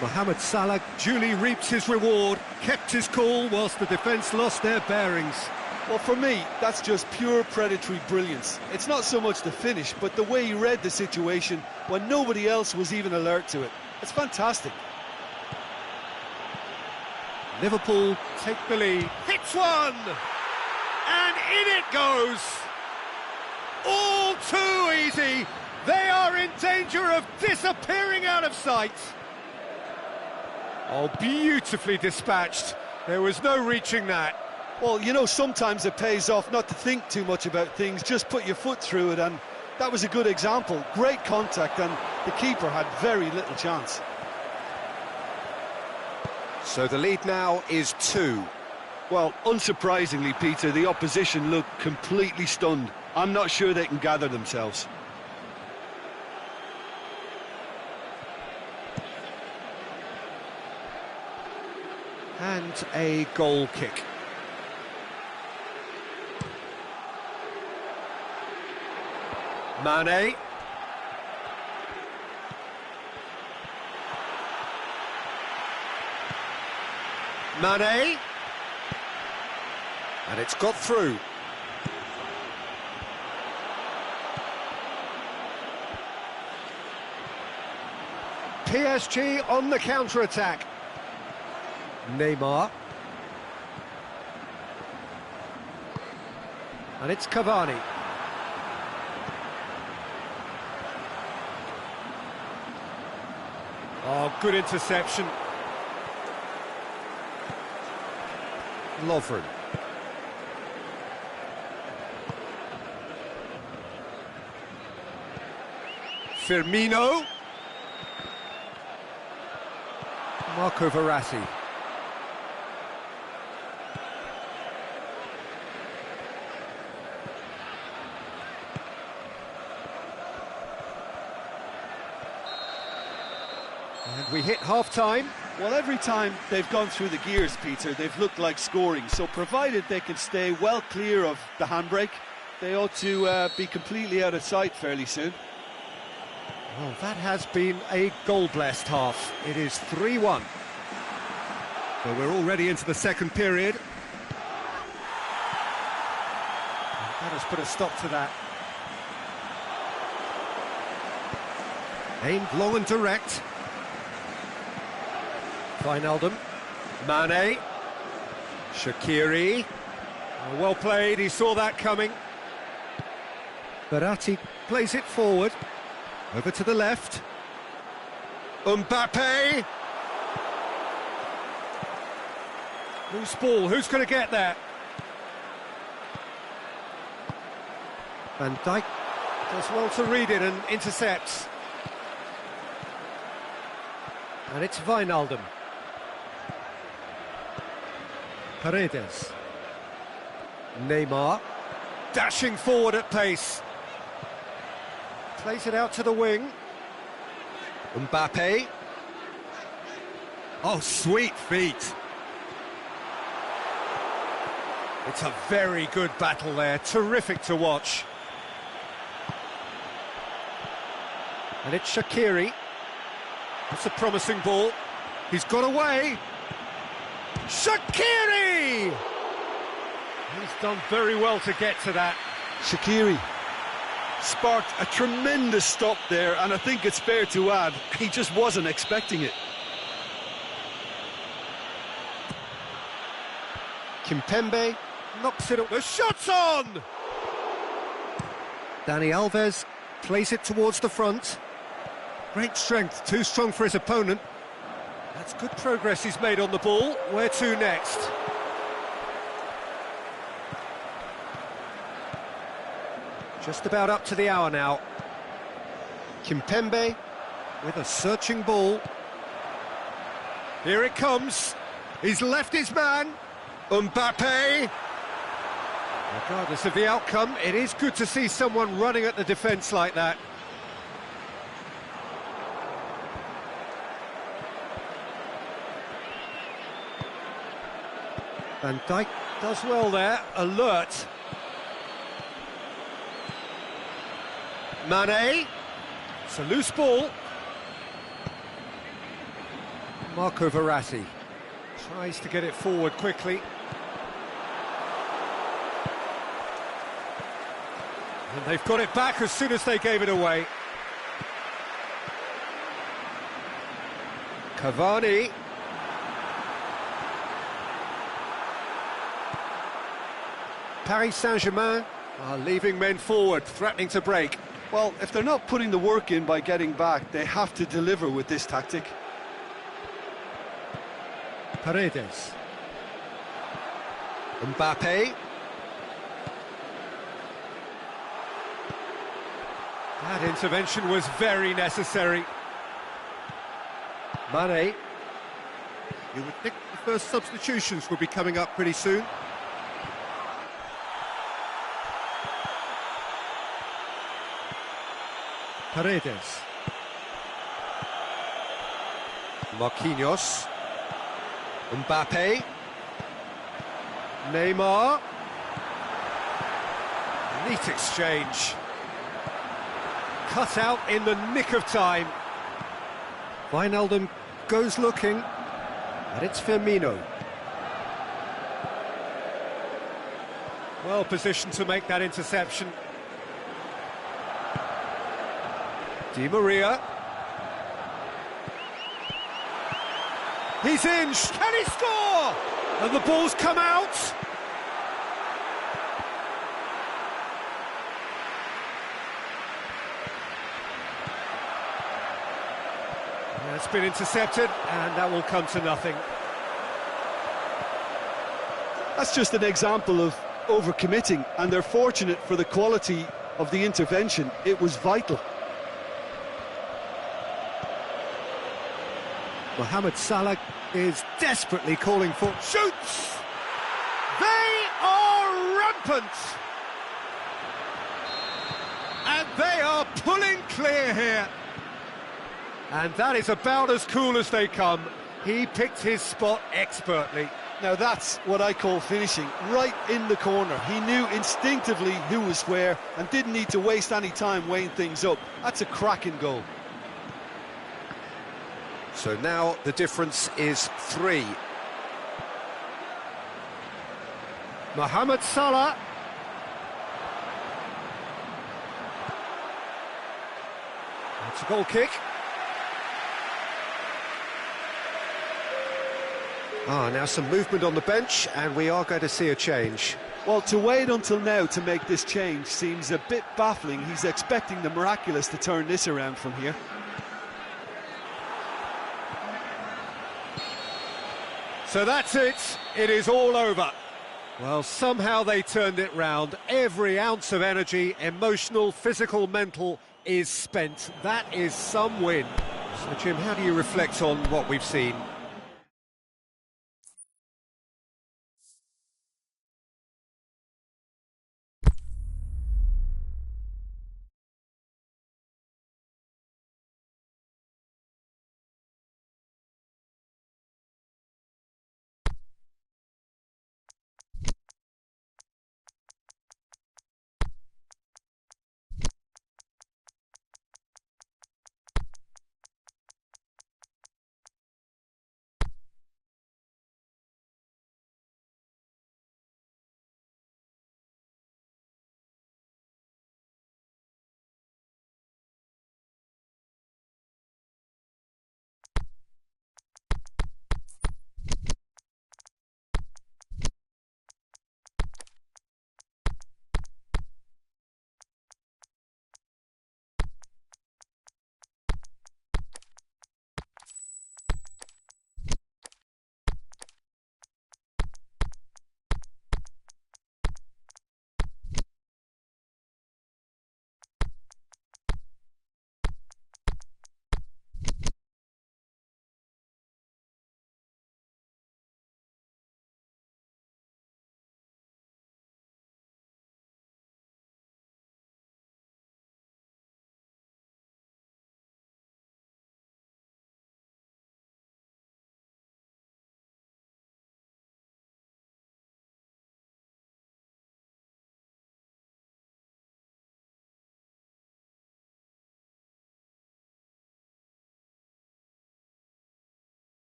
Mohamed Salah duly reaps his reward, kept his cool whilst the defence lost their bearings. Well, for me, that's just pure predatory brilliance. It's not so much the finish, but the way he read the situation when nobody else was even alert to it. It's fantastic. Liverpool take the lead. Hits one! And in it goes! All too easy! They are in danger of disappearing out of sight! Oh, beautifully dispatched. There was no reaching that. Well, you know, sometimes it pays off not to think too much about things, just put your foot through it, and that was a good example. Great contact, and the keeper had very little chance. So the lead now is 2. Well, unsurprisingly, Peter, the opposition look completely stunned. I'm not sure they can gather themselves. And a goal kick. Mane. Mane. And it's got through. PSG on the counter-attack. Neymar. And it's Cavani. Oh, good interception. Lovren. Firmino. Marco Verratti. And we hit half-time. Well, every time they've gone through the gears, Peter, they've looked like scoring. So provided they can stay well clear of the handbrake, they ought to be completely out of sight fairly soon. Well, that has been a goal-blessed half. It is 3-1. So we're already into the second period. And that has put a stop to that. Aimed long and direct. Wijnaldum. Mane. Shaqiri. Oh, well played, he saw that coming. Verratti plays it forward. Over to the left. Mbappe. Loose ball, who's going to get there? Van Dijk does well to read it and intercepts. And it's Wijnaldum. Paredes. Neymar. Dashing forward at pace. Plays it out to the wing. Mbappe. Oh, sweet feet. It's a very good battle there, terrific to watch. And it's Shaqiri. That's a promising ball. He's got away. Shaqiri! He's done very well to get to that. Shaqiri sparked a tremendous stop there, and I think it's fair to add, he just wasn't expecting it. Kimpembe knocks it up. The shot's on! Dani Alves plays it towards the front. Great strength, too strong for his opponent. That's good progress he's made on the ball. Where to next? Just about up to the hour now. Kimpembe with a searching ball. Here it comes. He's left his man. Mbappe. Regardless of the outcome, it is good to see someone running at the defence like that. Van Dijk does well there, alert. Mane, it's a loose ball. Marco Verratti tries to get it forward quickly. And they've got it back as soon as they gave it away. Cavani. Paris Saint-Germain are leaving men forward, threatening to break. Well, if they're not putting the work in by getting back, they have to deliver with this tactic. Paredes. Mbappe. That intervention was very necessary. Mane. You would think the first substitutions will be coming up pretty soon. Paredes. Marquinhos. Mbappe. Neymar. Neat exchange. Cut out in the nick of time. Wijnaldum goes looking, and it's Firmino. Well positioned to make that interception. Di Maria. He's in. Can he score? And the ball's come out. It's been intercepted, and that will come to nothing. That's just an example of overcommitting, and they're fortunate for the quality of the intervention. It was vital. Mohamed Salah is desperately calling for... Shoots! They are rampant! And they are pulling clear here. And that is about as cool as they come. He picked his spot expertly. Now that's what I call finishing, right in the corner. He knew instinctively who was where and didn't need to waste any time weighing things up. That's a cracking goal. So now the difference is 3. Mohamed Salah. It's a goal kick. Now some movement on the bench, and we are going to see a change. Well, to wait until now to make this change seems a bit baffling. He's expecting the miraculous to turn this around from here. So that's it. It is all over. Well, somehow they turned it round. Every ounce of energy, emotional, physical, mental, is spent. That is some win. So, Jim, how do you reflect on what we've seen?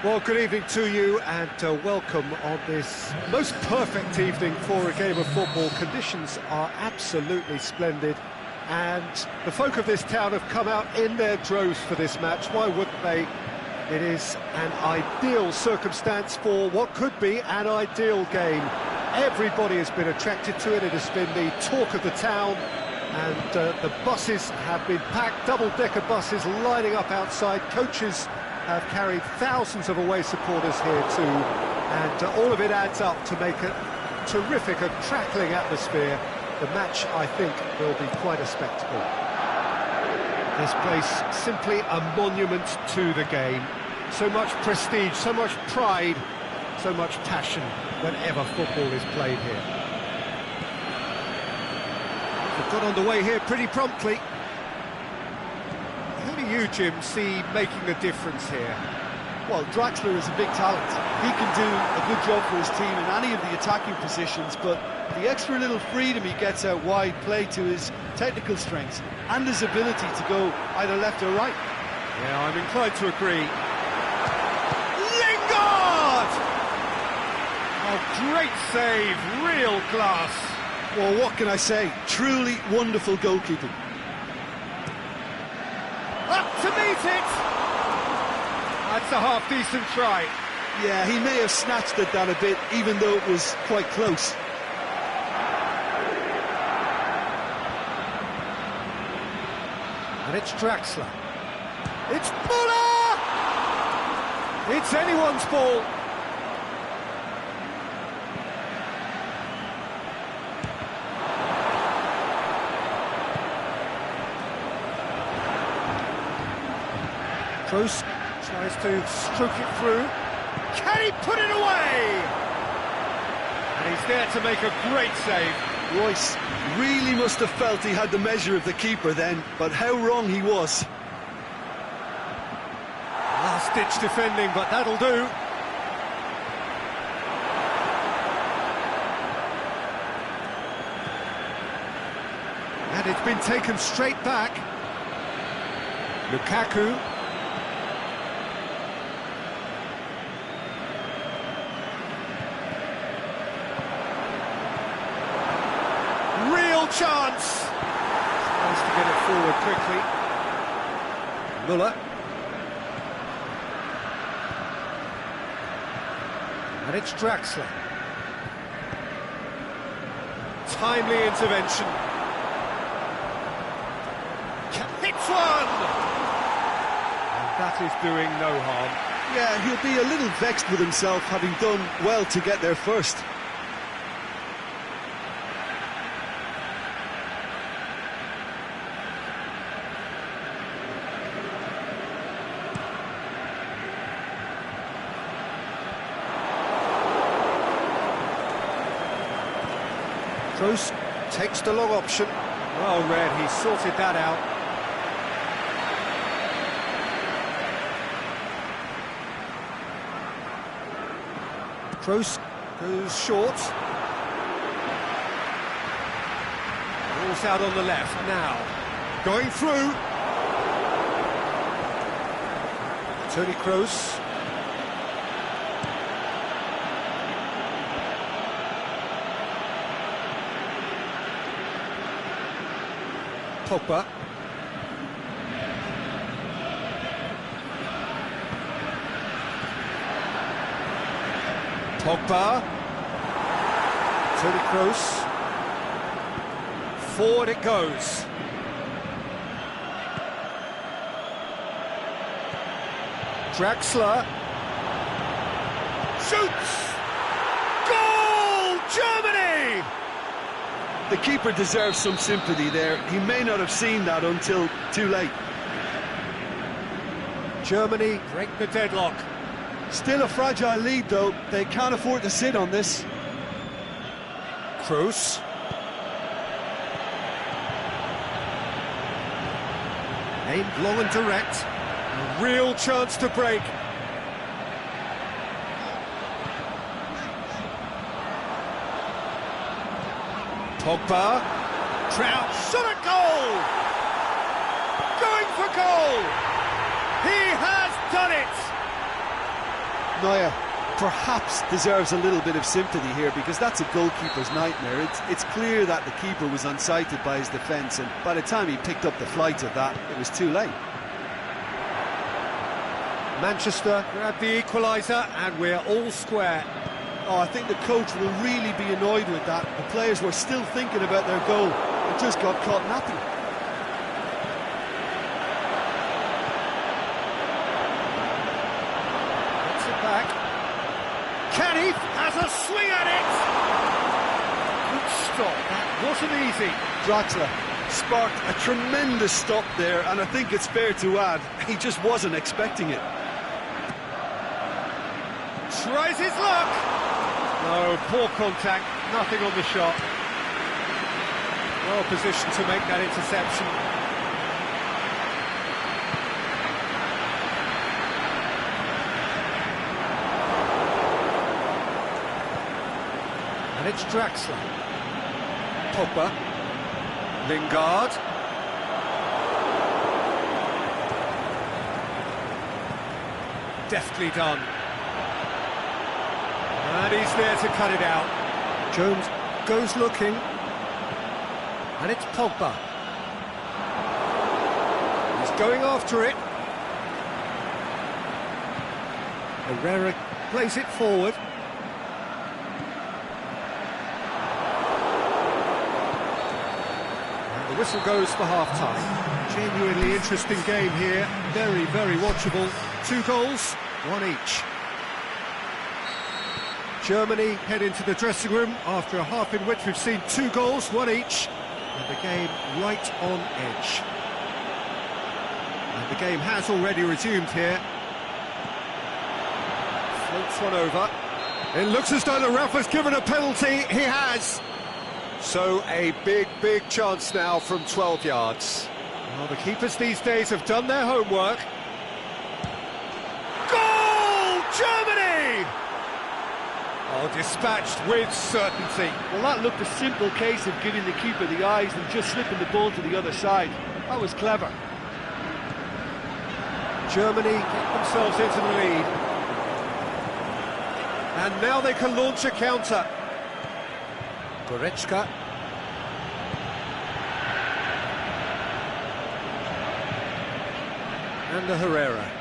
Well, good evening to you, and welcome on this most perfect evening for a game of football. Conditions are absolutely splendid, and the folk of this town have come out in their droves for this match. Why wouldn't they? It is an ideal circumstance for what could be an ideal game. Everybody has been attracted to it. It has been the talk of the town, and the buses have been packed, double-decker buses lining up outside. Coaches have carried thousands of away supporters here too, and all of it adds up to make a terrific, a crackling atmosphere. The match, I think, will be quite a spectacle. This place simply a monument to the game. So much prestige, so much pride, so much passion whenever football is played here. We've got underway here pretty promptly. Who do you, Jim, see making a difference here? Well, Draxler is a big talent. He can do a good job for his team in any of the attacking positions, but the extra little freedom he gets out wide play to his technical strengths and his ability to go either left or right. Yeah, I'm inclined to agree. Lingard! Oh, great save, real class. Well, what can I say? Truly wonderful goalkeeping. Up to meet it! That's a half-decent try. Yeah, he may have snatched at that a bit, even though it was quite close. And it's Draxler. It's Muller! It's anyone's ball. Kroos tries to stroke it through. Can he put it away? And he's there to make a great save. Royce really must have felt he had the measure of the keeper then, but how wrong he was. Last-ditch defending, but that'll do. And it's been taken straight back. Lukaku. Real chance! Tries to get it forward quickly. Muller. And it's Draxler. Timely intervention. Hits one! And that is doing no harm. Yeah, he'll be a little vexed with himself, having done well to get there first. Kroos takes the long option. Well read, he sorted that out. Kroos goes short. Ball's out on the left now. Going through. Toni Kroos. Pogba. Pogba. Toni Kroos. Forward it goes. Draxler. Shoots! Goal! Germany! The keeper deserves some sympathy there. He may not have seen that until too late. Germany break the deadlock. Still a fragile lead, though. They can't afford to sit on this. Kroos. Aimed long and direct. A real chance to break. Pogba. Trout shot at goal! Going for goal! He has done it! Neuer perhaps deserves a little bit of sympathy here, because that's a goalkeeper's nightmare. It's clear that the keeper was unsighted by his defence, and by the time he picked up the flight of that, it was too late. Manchester grab the equaliser, and we're all square. Oh, I think the coach will really be annoyed with that. The players were still thinking about their goal and just got caught napping. Gets it back. Kenny has a swing at it! Good stop, that wasn't easy. Draxler sparked a tremendous stop there, and I think it's fair to add, he just wasn't expecting it. Tries his luck! No, poor contact, nothing on the shot. Well positioned to make that interception. And it's Draxler. Pogba. Lingard. Deftly done. And he's there to cut it out. Jones goes looking. And it's Pogba. He's going after it. Herrera plays it forward. And the whistle goes for half-time. Genuinely interesting game here. Very, very watchable. 2 goals, 1 each. Germany head into the dressing room after a half in which we've seen 2 goals, 1 each. And the game right on edge. And the game has already resumed here. Floats one over. It looks as though the ref has given a penalty. He has. So a big, big chance now from 12 yards. Well, the keepers these days have done their homework. Goal! Germany! Oh, dispatched with certainty. Well, that looked a simple case of giving the keeper the eyes and just slipping the ball to the other side. That was clever. Germany get themselves into the lead. And now they can launch a counter. Goretzka. And the Herrera.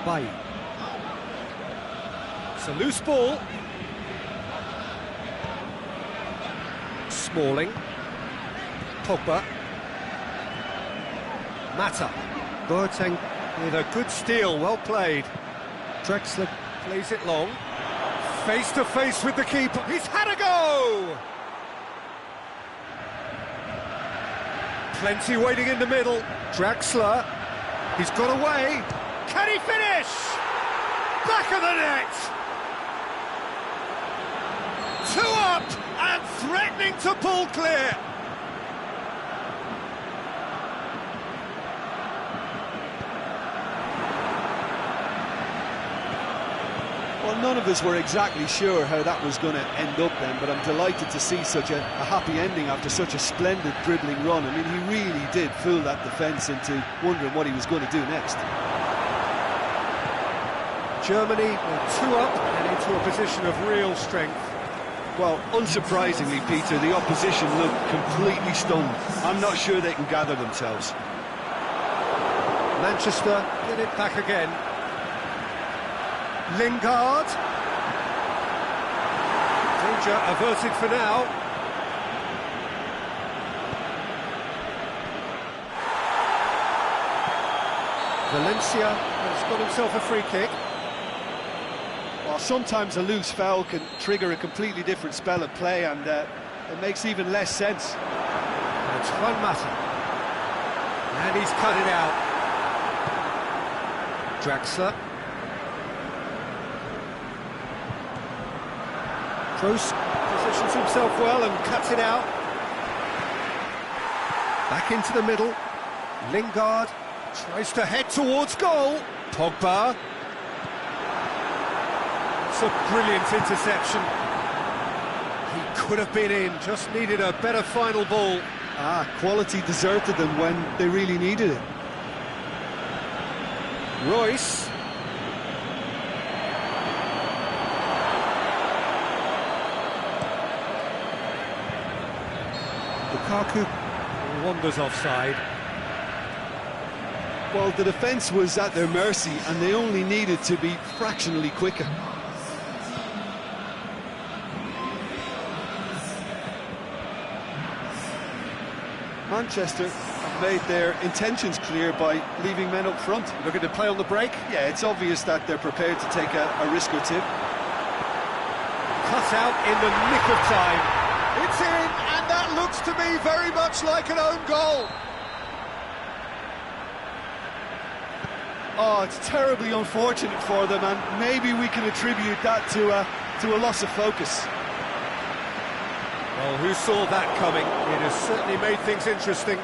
Bailly. It's a loose ball. Smalling. Pogba. Mata. Boateng with a good steal, well played. Drexler plays it long. Face to face with the keeper. He's had a go! Plenty waiting in the middle. Draxler. He's got away. Can he finish? Back of the net! 2 up and threatening to pull clear. Well, none of us were exactly sure how that was going to end up then, but I'm delighted to see such a happy ending after such a splendid dribbling run. I mean, he really did fool that defence into wondering what he was going to do next. Germany were 2 up and into a position of real strength. Well, unsurprisingly, Peter, the opposition looked completely stunned. I'm not sure they can gather themselves. Manchester get it back again. Lingard. Danger averted for now. Valencia has got himself a free kick. Well, sometimes a loose foul can trigger a completely different spell of play, and it makes even less sense. It's Juan Mata. And he's cut it out. Draxler. Kroos positions himself well and cuts it out. Back into the middle. Lingard tries to head towards goal. Pogba. It's a brilliant interception. He could have been in, just needed a better final ball. Quality deserted them when they really needed it. Royce. Lukaku wanders offside. Well, the defence was at their mercy and they only needed to be fractionally quicker. Manchester have made their intentions clear by leaving men up front. Looking to play on the break. Yeah, it's obvious that they're prepared to take a risk or two. Cut out in the nick of time. It's in, and that looks to me very much like an own goal. Oh, it's terribly unfortunate for them, and maybe we can attribute that to a loss of focus. Well, who saw that coming? It has certainly made things interesting.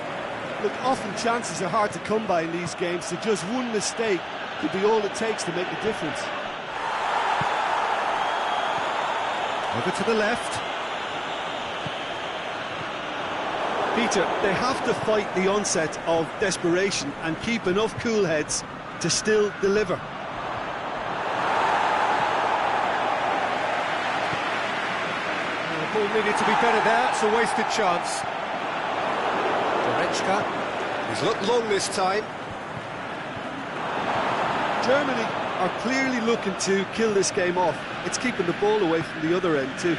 Look, often chances are hard to come by in these games, so just one mistake could be all it takes to make a difference. Over to the left. Peter, they have to fight the onset of desperation and keep enough cool heads to still deliver. The ball needed to be better there, it's a wasted chance. Goretzka, he's looked long this time. Germany are clearly looking to kill this game off. It's keeping the ball away from the other end too.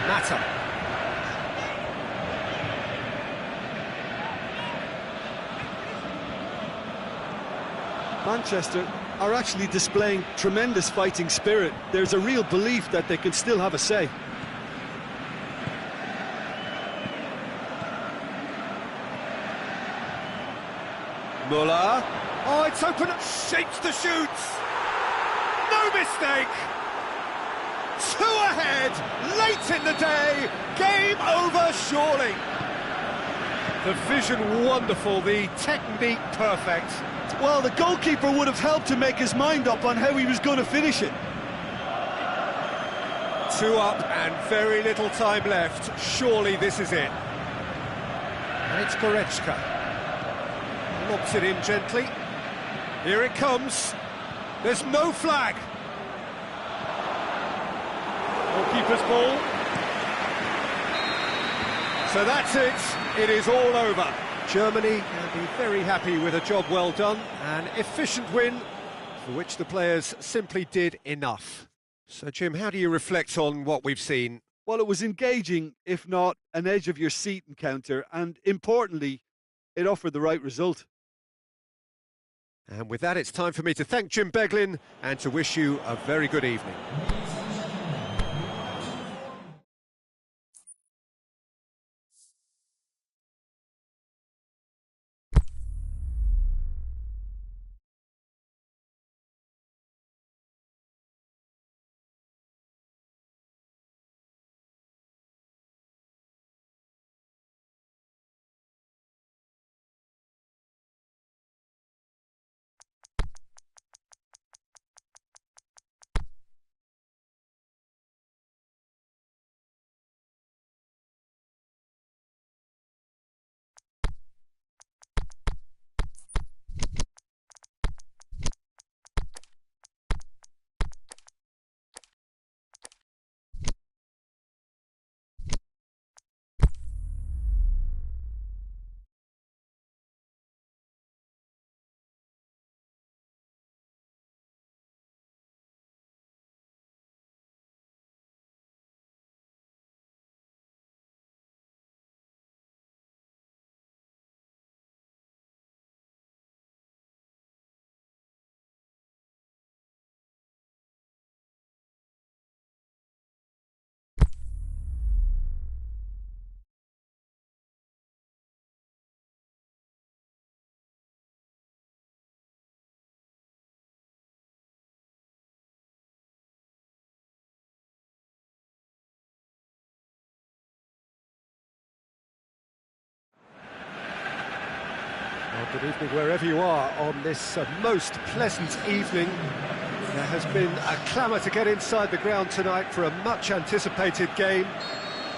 Mata. Manchester are actually displaying tremendous fighting spirit. There's a real belief that they can still have a say. Muller. Oh, it's open. Shapes the shoots. No mistake. 2 ahead, late in the day. Game over, surely. The vision wonderful, the technique perfect. Well, the goalkeeper would have helped to make his mind up on how he was going to finish it. 2 up and very little time left. Surely this is it. And it's Goretzka. Lobs it in gently. Here it comes. There's no flag. Goalkeeper's ball. So that's it. It is all over. Germany can be very happy with a job well done, an efficient win for which the players simply did enough. So, Jim, how do you reflect on what we've seen? Well, it was engaging, if not an edge-of-your-seat encounter, and importantly, it offered the right result. And with that, it's time for me to thank Jim Beglin and to wish you a very good evening. Well, good evening wherever you are on this most pleasant evening. There has been a clamour to get inside the ground tonight for a much anticipated game.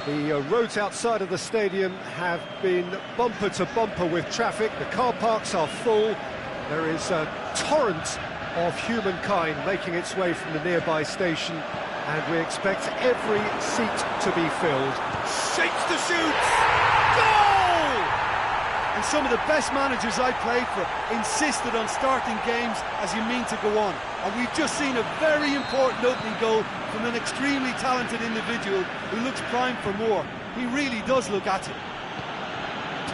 The roads outside of the stadium have been bumper to bumper with traffic. The car parks are full. There is a torrent of humankind making its way from the nearby station, and we expect every seat to be filled. Shapes the shoots! Goal! And some of the best managers I played for insisted on starting games as you mean to go on. And we've just seen a very important opening goal from an extremely talented individual who looks primed for more. He really does look at it.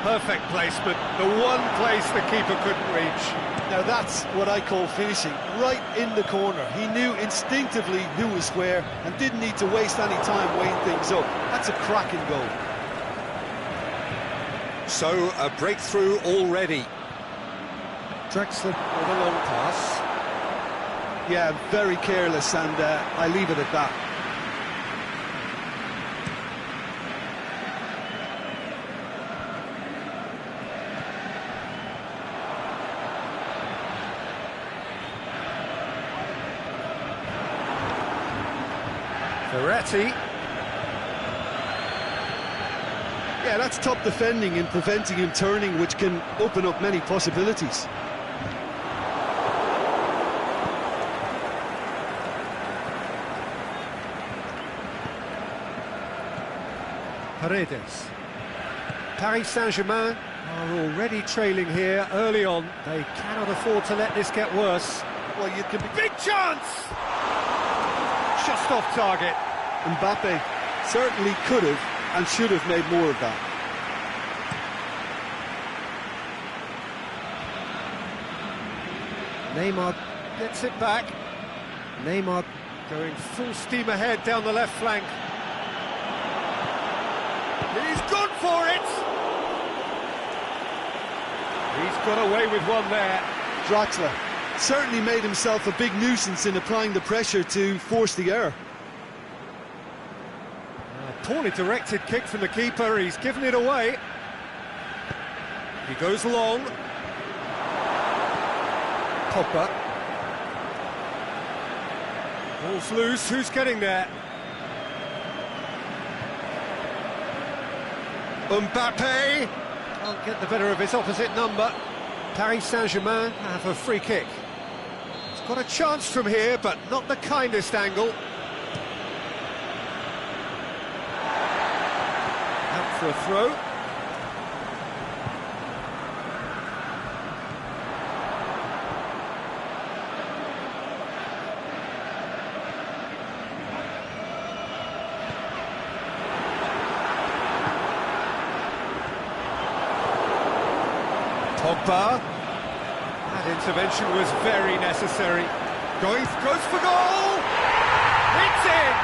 Perfect placement, the one place the keeper couldn't reach. Now that's what I call finishing, right in the corner. He knew instinctively who was where and didn't need to waste any time weighing things up. That's a cracking goal. So, a breakthrough already. Draxler with a long pass. Yeah, very careless, and I leave it at that. Verratti. Yeah, that's top defending and preventing him turning, which can open up many possibilities. Paredes. Paris Saint-Germain are already trailing here early on. They cannot afford to let this get worse. Well, you can be... Big chance! Just off target. Mbappe certainly could have and should have made more of that. Neymar gets it back. Neymar going full steam ahead down the left flank. He's gone for it! He's got away with one there. Draxler certainly made himself a big nuisance in applying the pressure to force the error. Poorly directed kick from the keeper, he's given it away. He goes long. Pogba. Ball's loose, who's getting there? Mbappe can't get the better of his opposite number. Paris Saint-Germain have a free kick. He's got a chance from here, but not the kindest angle. Out for a throw. Pogba. That intervention was very necessary. Goes for goal! It's in!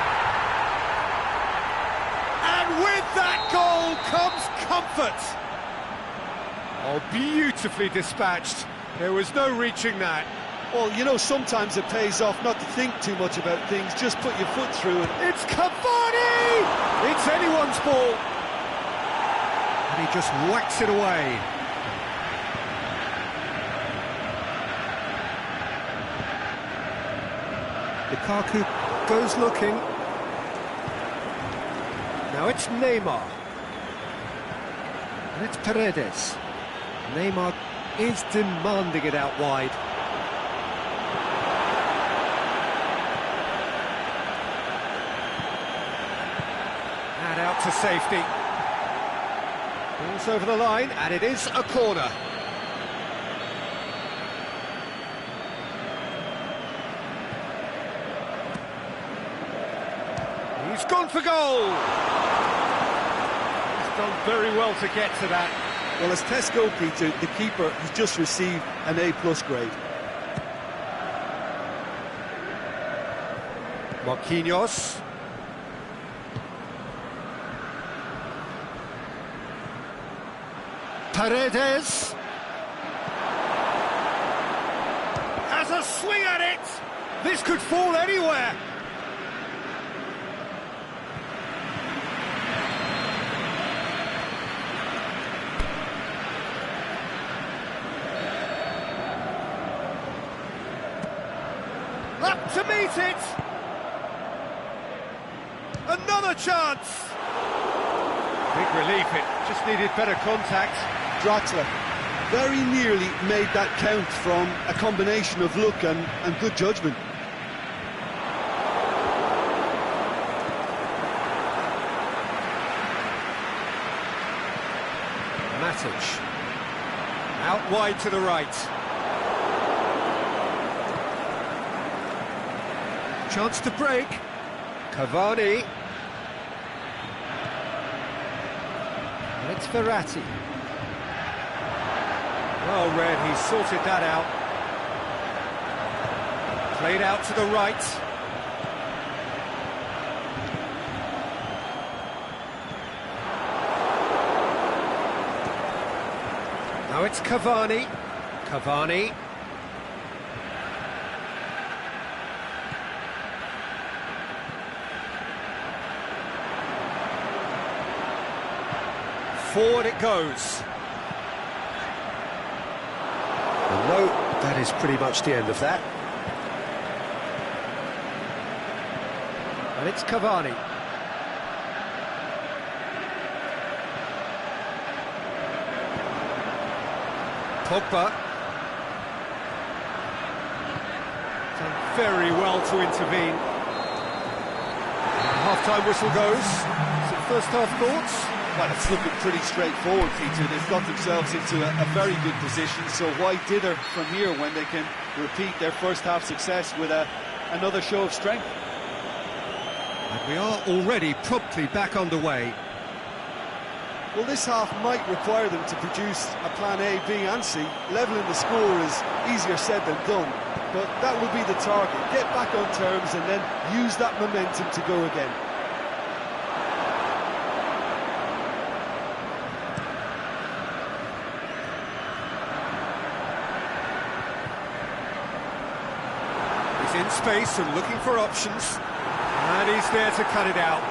And with that goal comes comfort! Oh, beautifully dispatched. There was no reaching that. Well, you know, sometimes it pays off not to think too much about things, just put your foot through it. It's Cavani! It's anyone's ball. And he just whacks it away. Lukaku goes looking. Now it's Neymar. And it's Paredes. Neymar is demanding it out wide. And out to safety. Ball's over the line, and it is a corner. He's gone for goal! He's done very well to get to that. Well, as test goalkeeper, the keeper has just received an A+ grade. Marquinhos. Paredes. Has a swing at it! This could fall anywhere! Up to meet it! Another chance! Big relief, it just needed better contact. Draxler very nearly made that count from a combination of luck and good judgment. Matic. Out wide to the right. Chance to break. Cavani. And it's Verratti. Well read, he sorted that out. Played out to the right. Now it's Cavani. Cavani. Forward it goes. Well, no, that is pretty much the end of that. And it's Cavani. Pogba. Done very well to intervene. Half-time whistle goes. First half thoughts? Well, it's looking pretty straightforward, Peter. They've got themselves into a very good position, so why dither from here when they can repeat their first half success with another show of strength? And we are already promptly back underway. Well, this half might require them to produce a plan A, B and C. Levelling the score is easier said than done, but that will be the target. Get back on terms and then use that momentum to go again. He's in space and looking for options, and he's there to cut it out.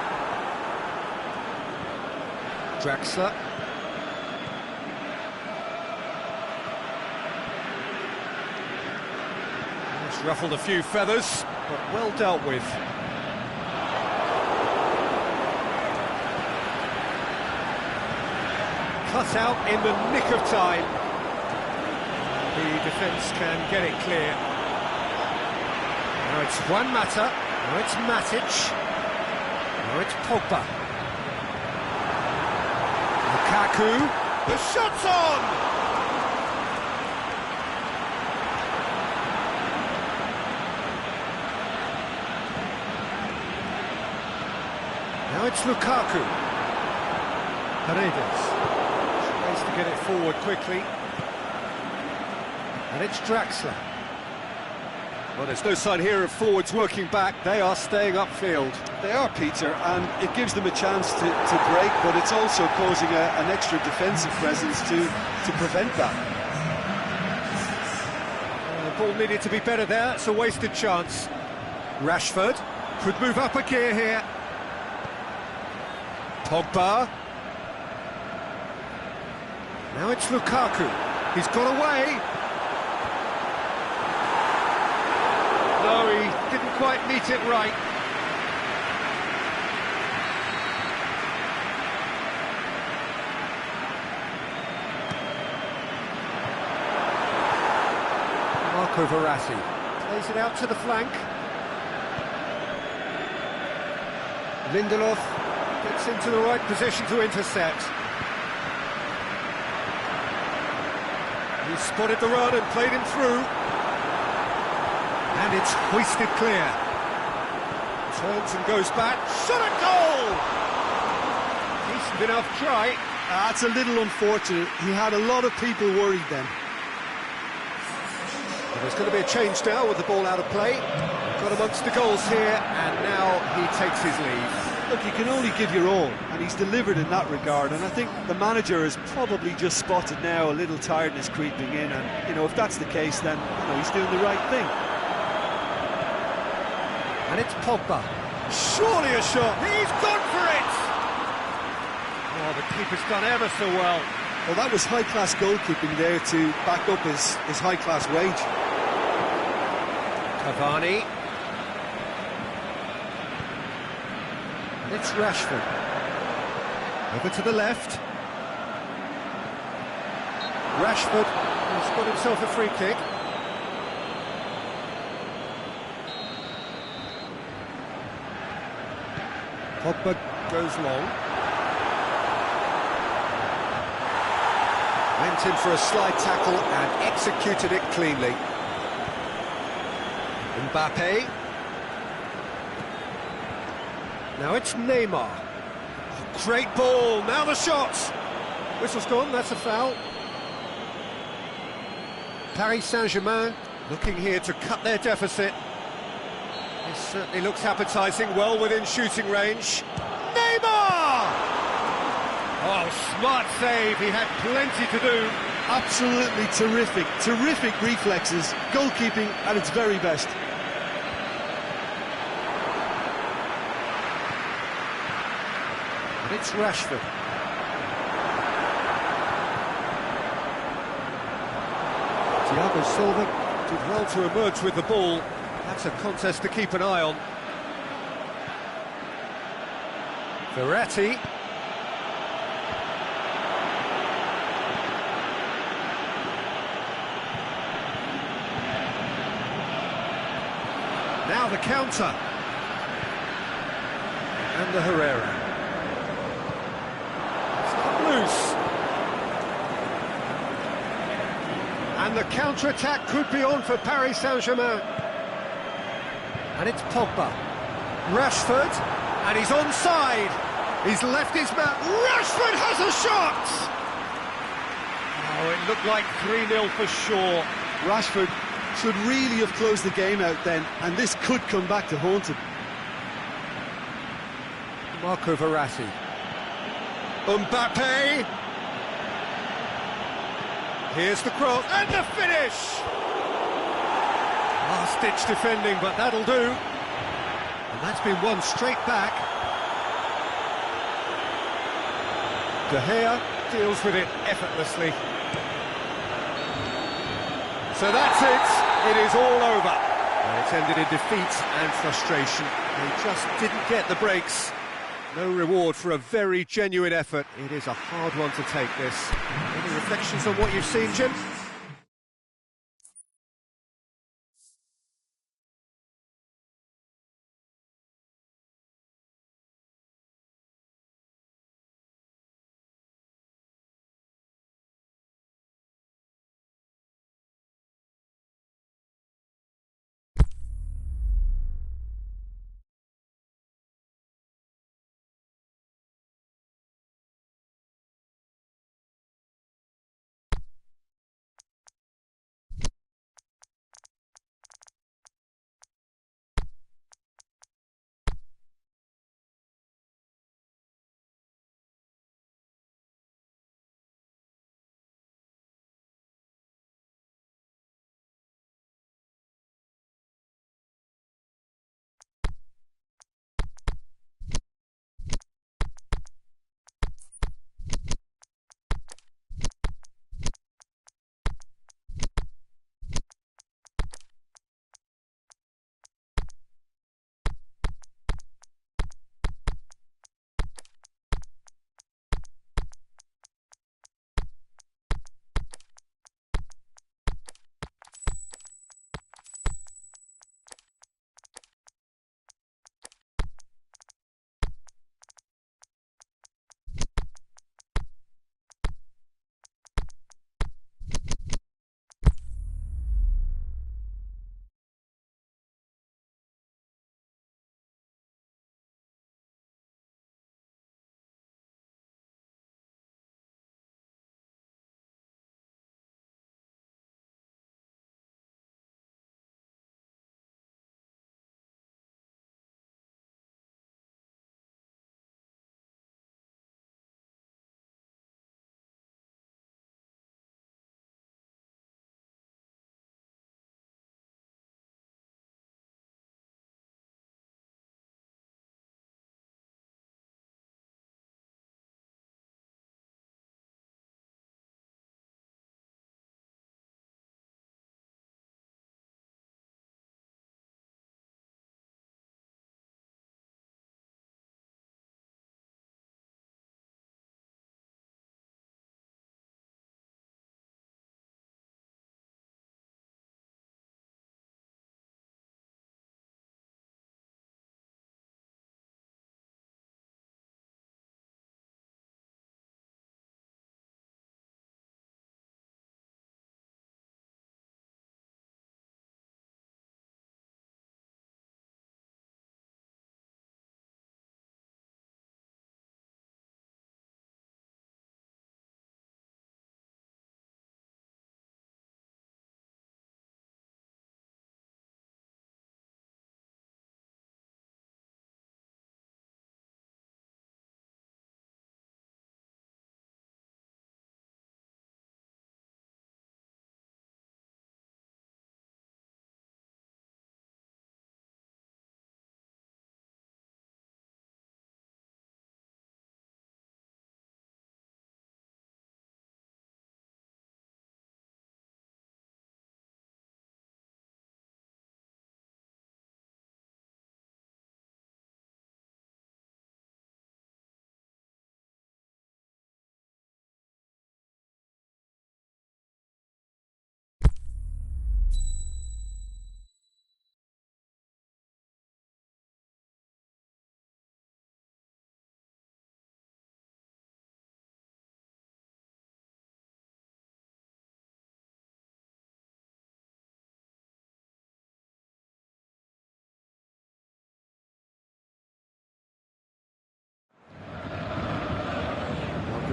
Draxler. He's ruffled a few feathers, but well dealt with. Cut out in the nick of time. The defence can get it clear. Now it's Juan Mata, now it's Matic, now it's Pogba. Lukaku, the shot's on! Now it's Lukaku. Paredes tries to get it forward quickly. And it's Draxler. Well, there's no sign here of forwards working back. They are staying upfield. They are, Peter, and it gives them a chance to break, but it's also causing an extra defensive presence to prevent that. The ball needed to be better there. It's a wasted chance. Rashford could move up a gear here. Pogba. Now it's Lukaku. He's got away. No, he didn't quite meet it right. Marco Verratti plays it out to the flank. Lindelof gets into the right position to intercept. He spotted the run and played him through. And it's hoisted clear. Turns and goes back. Shot a goal! Decent enough try. That's a little unfortunate. He had a lot of people worried then. Well, there's going to be a change now with the ball out of play. Got amongst the goals here, and now he takes his leave. Look, you can only give your all, and he's delivered in that regard, and I think the manager has probably just spotted now a little tiredness creeping in, and, you know, if that's the case, then, you know, he's doing the right thing. And it's Pogba. Surely a shot. He's gone for it! Oh, the keeper's done ever so well. Well, that was high-class goalkeeping there to back up his high-class wage. Cavani. And it's Rashford. Over to the left. Rashford has got himself a free kick. Pogba goes long. Went in for a slide tackle and executed it cleanly. Mbappe. Now it's Neymar. Oh, great ball, now the shot! Whistle's gone, that's a foul. Paris Saint-Germain looking here to cut their deficit. It certainly looks appetising, well within shooting range. Neymar! Oh, smart save, he had plenty to do. Absolutely terrific reflexes, goalkeeping at its very best. And it's Rashford. Thiago Silva did well to emerge with the ball. That's a contest to keep an eye on. Verratti. Now the counter. And the Herrera. loose. And the counter-attack could be on for Paris Saint-Germain. And it's Pogba. Rashford, and he's onside. He's left his man. Rashford has a shot! Oh, it looked like 3-0 for sure. Rashford should really have closed the game out then, and this could come back to haunt him. Marco Verratti. Mbappe. Here's the cross, and the finish! Last-ditch defending, but that'll do. And that's been won straight back. De Gea deals with it effortlessly. So that's it. It is all over. And it's ended in defeat and frustration. They just didn't get the breaks. No reward for a very genuine effort. It is a hard one to take, this. Any reflections on what you've seen, Jim?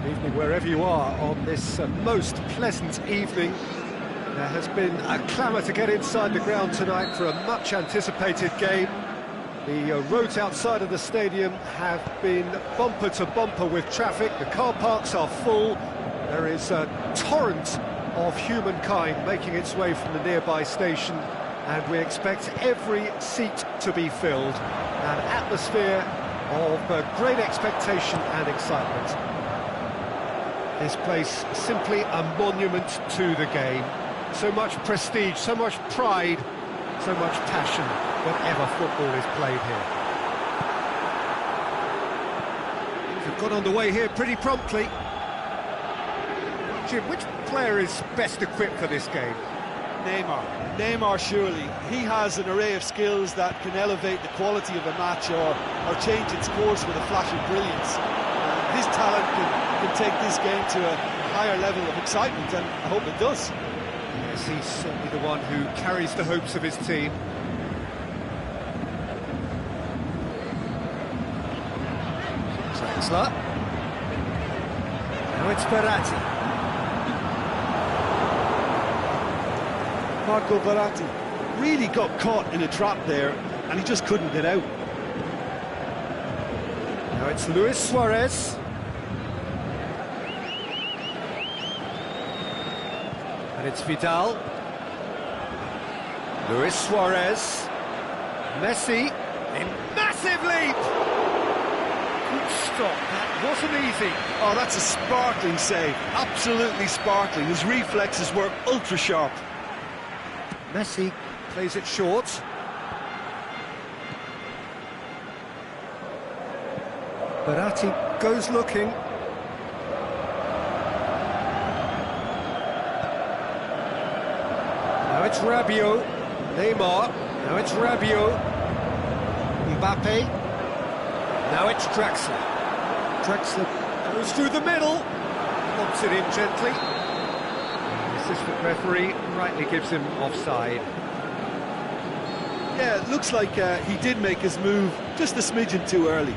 Evening wherever you are on this most pleasant evening. There has been a clamour to get inside the ground tonight for a much anticipated game. The roads outside of the stadium have been bumper to bumper with traffic. The car parks are full. There is a torrent of humankind making its way from the nearby station, and we expect every seat to be filled. An atmosphere of great expectation and excitement. This place simply a monument to the game. So much prestige, so much pride, so much passion whenever football is played here. Things have got underway here pretty promptly. Jim, which player is best equipped for this game? Neymar, surely. He has an array of skills that can elevate the quality of a match or change its course with a flash of brilliance. His talent can take this game to a higher level of excitement, and I hope it does. Yes, he's certainly the one who carries the hopes of his team. Draxler. Now it's Verratti. Marco Verratti really got caught in a trap there, and he just couldn't get out. Now it's Luis Suarez. And it's Vidal. Luis Suarez. Messi. In massive leap! Good stop, that wasn't easy. Oh, that's a sparkling save. Absolutely sparkling. His reflexes were ultra sharp. Messi plays it short. Verratti goes looking. Now it's Rabiot. Neymar. Now it's Rabiot. Mbappe. Now it's Draxler. Draxler goes through the middle. Lobs it in gently. The assistant referee rightly gives him offside. Yeah, it looks like he did make his move just a smidgen too early.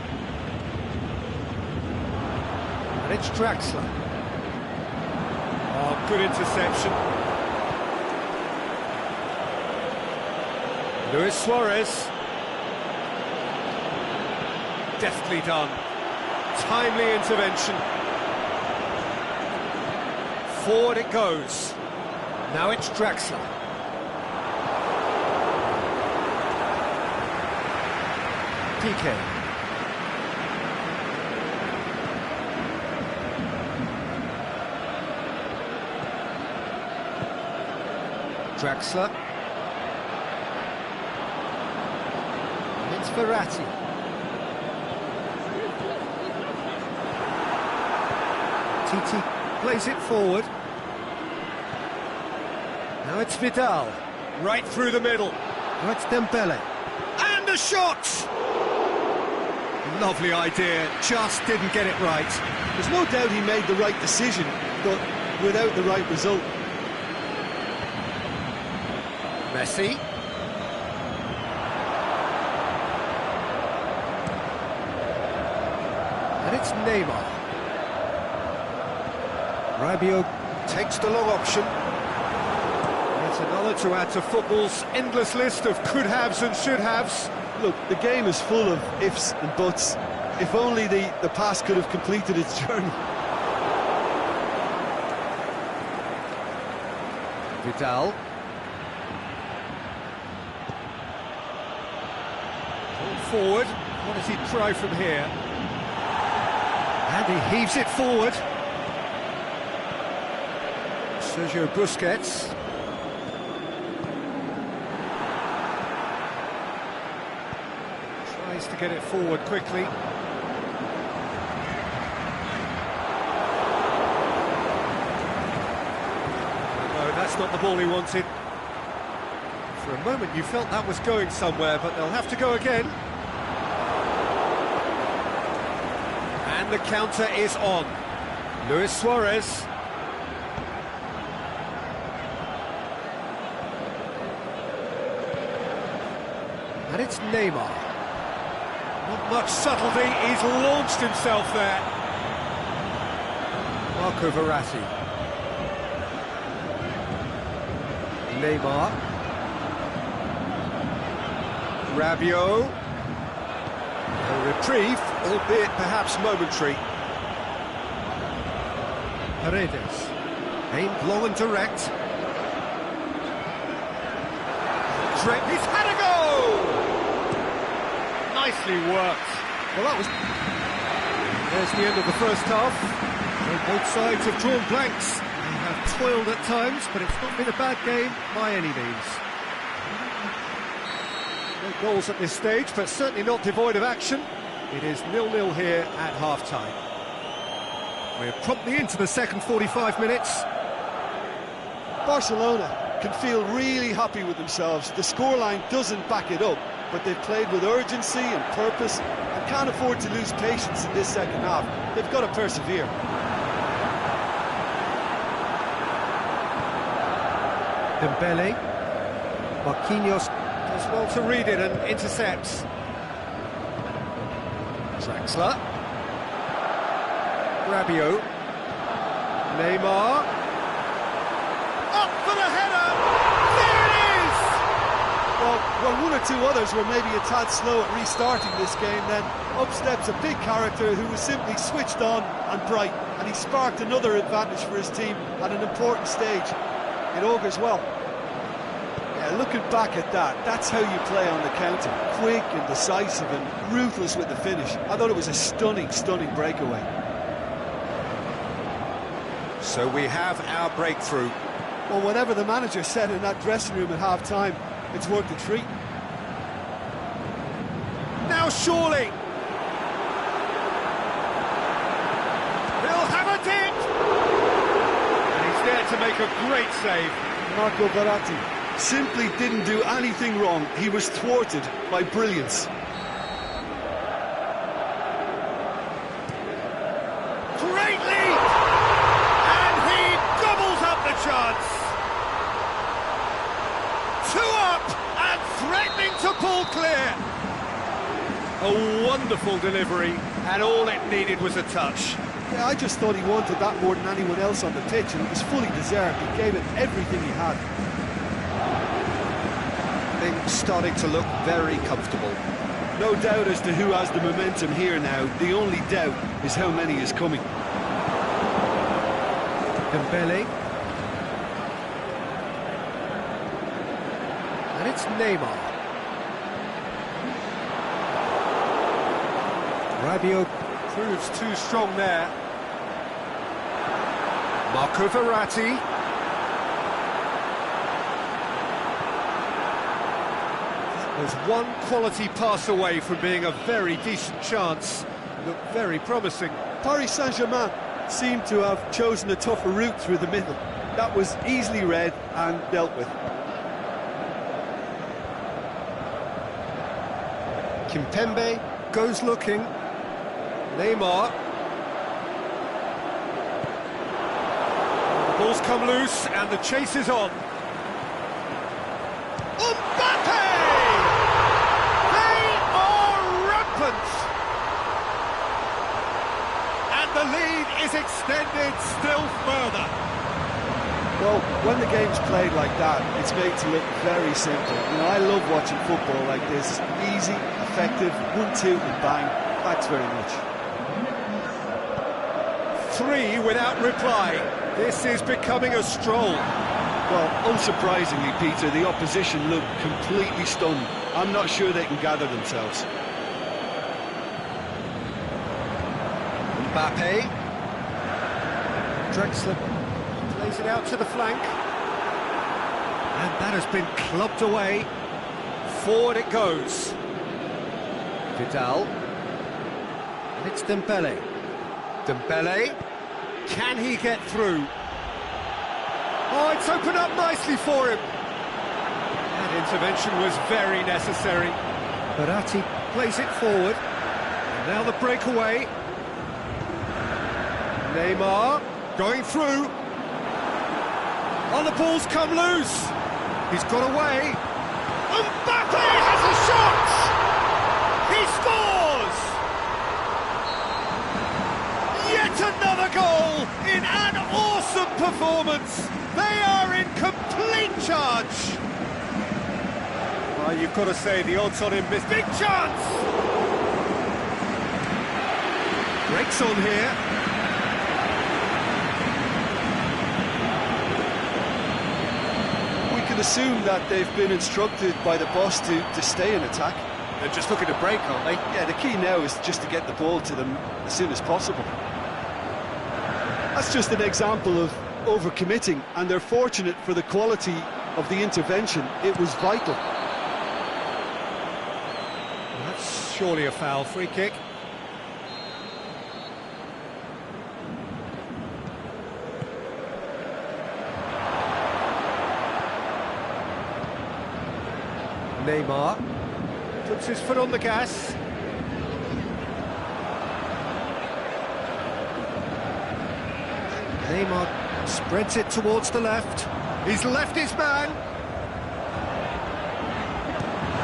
And it's Draxler. Oh, good interception. Luis Suarez. Deftly done. Timely intervention. Forward it goes. Now it's Draxler. PK. Draxler. And it's Verratti. Titi plays it forward. Now it's Vidal. Right through the middle. Now it's Dembele. And a shot! Lovely idea, just didn't get it right. There's no doubt he made the right decision, but without the right result. Messi. And it's Neymar. Rabiot takes the long option. It's another to add to football's endless list of could-haves and should-haves. Look, the game is full of ifs and buts. If only the pass could have completed its journey. Vidal. Forward. What does he try from here? And he heaves it forward. Sergio Busquets. Tries to get it forward quickly. No, that's not the ball he wanted. For a moment you felt that was going somewhere, but they'll have to go again. And the counter is on. Luis Suarez. And it's Neymar. Not much subtlety, he's launched himself there. Marco Verratti. Neymar. Rabiot. A reprieve, albeit perhaps momentary. Paredes. Aimed long and direct. He's had a go! Nicely worked. Well, that was... There's the end of the first half. So both sides have drawn blanks. They have toiled at times, but it's not been a bad game by any means. No goals at this stage, but certainly not devoid of action. It is 0-0 here at half-time. We're promptly into the second 45 minutes. Barcelona can feel really happy with themselves. The scoreline doesn't back it up, but they've played with urgency and purpose and can't afford to lose patience in this second half. They've got to persevere. Dembele. Marquinhos does well to read it and intercepts. Draxler. Rabiot. Neymar. Up for the header! There it is! Well, one or two others were maybe a tad slow at restarting this game, then up steps a big character who was simply switched on and bright, and he sparked another advantage for his team at an important stage. It augurs well. Yeah, looking back at that, that's how you play on the counter. Quick and decisive and ruthless with the finish. I thought it was a stunning, stunning breakaway. So we have our breakthrough. Well, whatever the manager said in that dressing room at half-time, it's worth the treat. Now surely! He'll have a dip! And he's there to make a great save. Marco Verratti simply didn't do anything wrong. He was thwarted by brilliance. Great lead! And he gobbles up the chance. 2 up and threatening to pull clear. A wonderful delivery, and all it needed was a touch. Yeah, I just thought he wanted that more than anyone else on the pitch, and it was fully deserved. He gave it everything he had. Things starting to look very comfortable. No doubt as to who has the momentum here now. The only doubt is how many is coming. Dembele. And it's Neymar. Rabiot proves too strong there. Marco Verratti. Was one quality pass away from being a very decent chance. Looked very promising. Paris Saint-Germain seemed to have chosen a tougher route through the middle. That was easily read and dealt with. Kimpembe goes looking. Neymar. The ball's come loose and the chase is on. Mbappe! They are rampant! And the lead is extended still further. Well, when the game's played like that, it's made to look very simple. You know, I love watching football like this. Easy, effective, 1-2 and bang. Thanks very much. 3 without reply. This is becoming a stroll. Well, unsurprisingly, Peter, the opposition look completely stunned. I'm not sure they can gather themselves. Mbappe. Draxler plays it out to the flank. And that has been clubbed away. Forward it goes. Vidal. And it's Dembele. Dembele. Can he get through? Oh, it's opened up nicely for him. That intervention was very necessary. Verratti plays it forward. And now the breakaway. Neymar going through. Oh, the ball's come loose. He's got away. Mbappe has a shot. He scores. Yet another goal in performance. They are in complete charge. Well, you've got to say the odds on him miss. Big chance! Breaks on here. We can assume that they've been instructed by the boss to stay in attack. They're just looking to break, aren't they? Yeah, the key now is just to get the ball to them as soon as possible. That's just an example of overcommitting, and they're fortunate for the quality of the intervention. It was vital. That's surely a foul. Free kick. Neymar puts his foot on the gas. Neymar spreads it towards the left. He's left his man.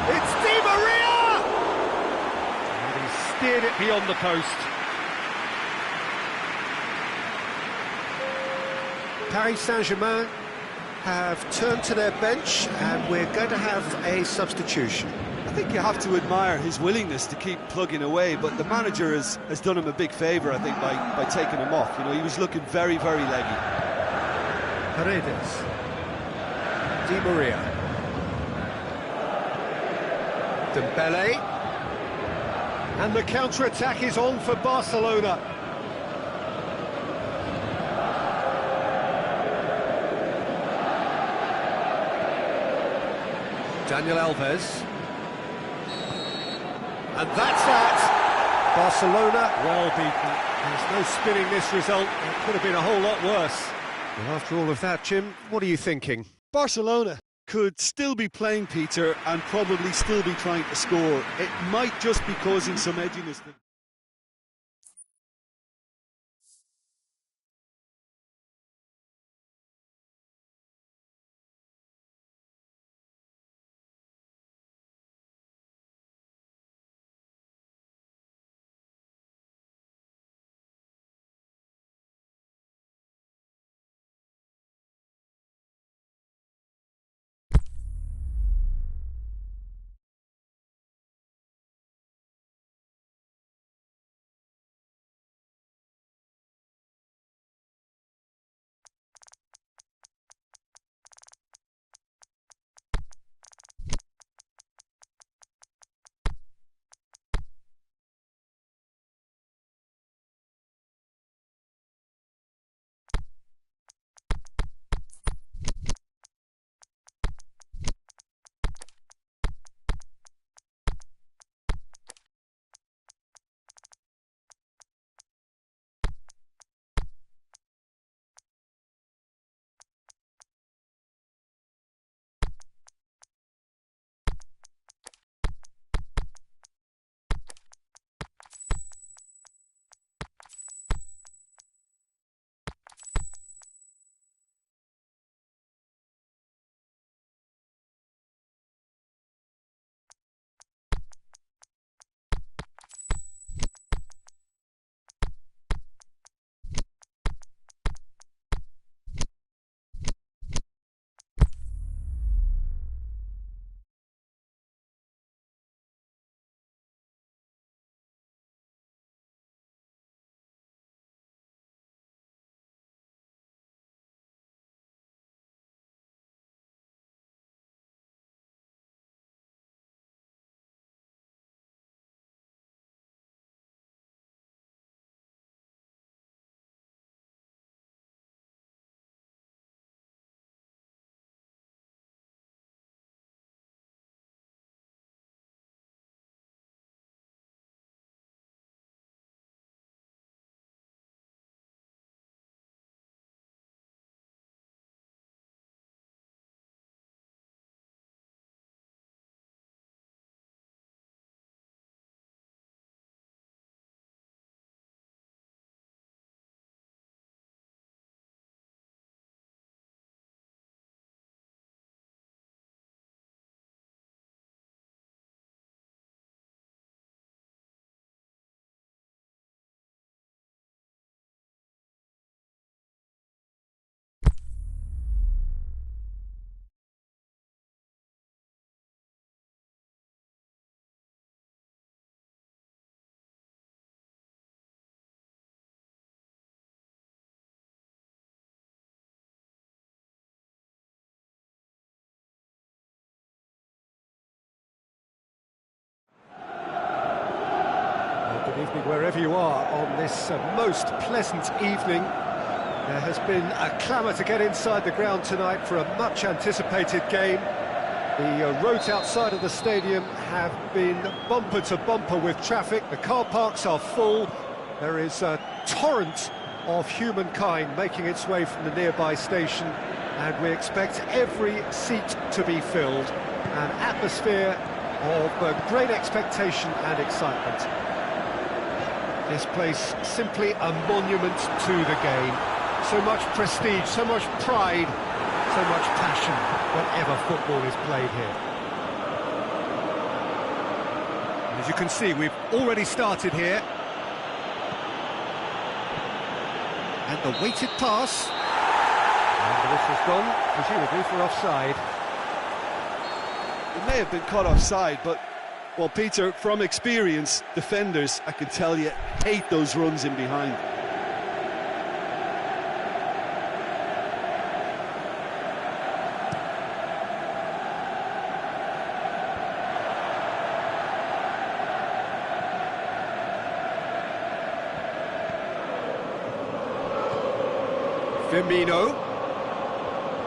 It's Di Maria! And he's steered it beyond the post. Paris Saint-Germain have turned to their bench, and we're going to have a substitution. I think you have to admire his willingness to keep plugging away, but the manager has done him a big favour, I think, by taking him off. You know, he was looking very, very leggy. Paredes. Di Maria. Dembele. And the counter-attack is on for Barcelona. Daniel Alves. And that's that. Barcelona, well beaten. There's no spinning this result. It could have been a whole lot worse. Well, after all of that, Jim, what are you thinking? Barcelona could still be playing, Peter, and probably still be trying to score. It might just be causing some edginess. wherever you are on this most pleasant evening. There has been a clamour to get inside the ground tonight for a much-anticipated game. The roads outside of the stadium have been bumper to bumper with traffic. The car parks are full. There is a torrent of humankind making its way from the nearby station, and we expect every seat to be filled. An atmosphere of great expectation and excitement. This place simply a monument to the game. So much prestige, so much pride, so much passion whenever football is played here. As you can see, we've already started here. And the weighted pass. And the whistle's gone, presumably for offside. It may have been caught offside, but, well, Peter, from experience, defenders, I can tell you, hate those runs in behind. Firmino,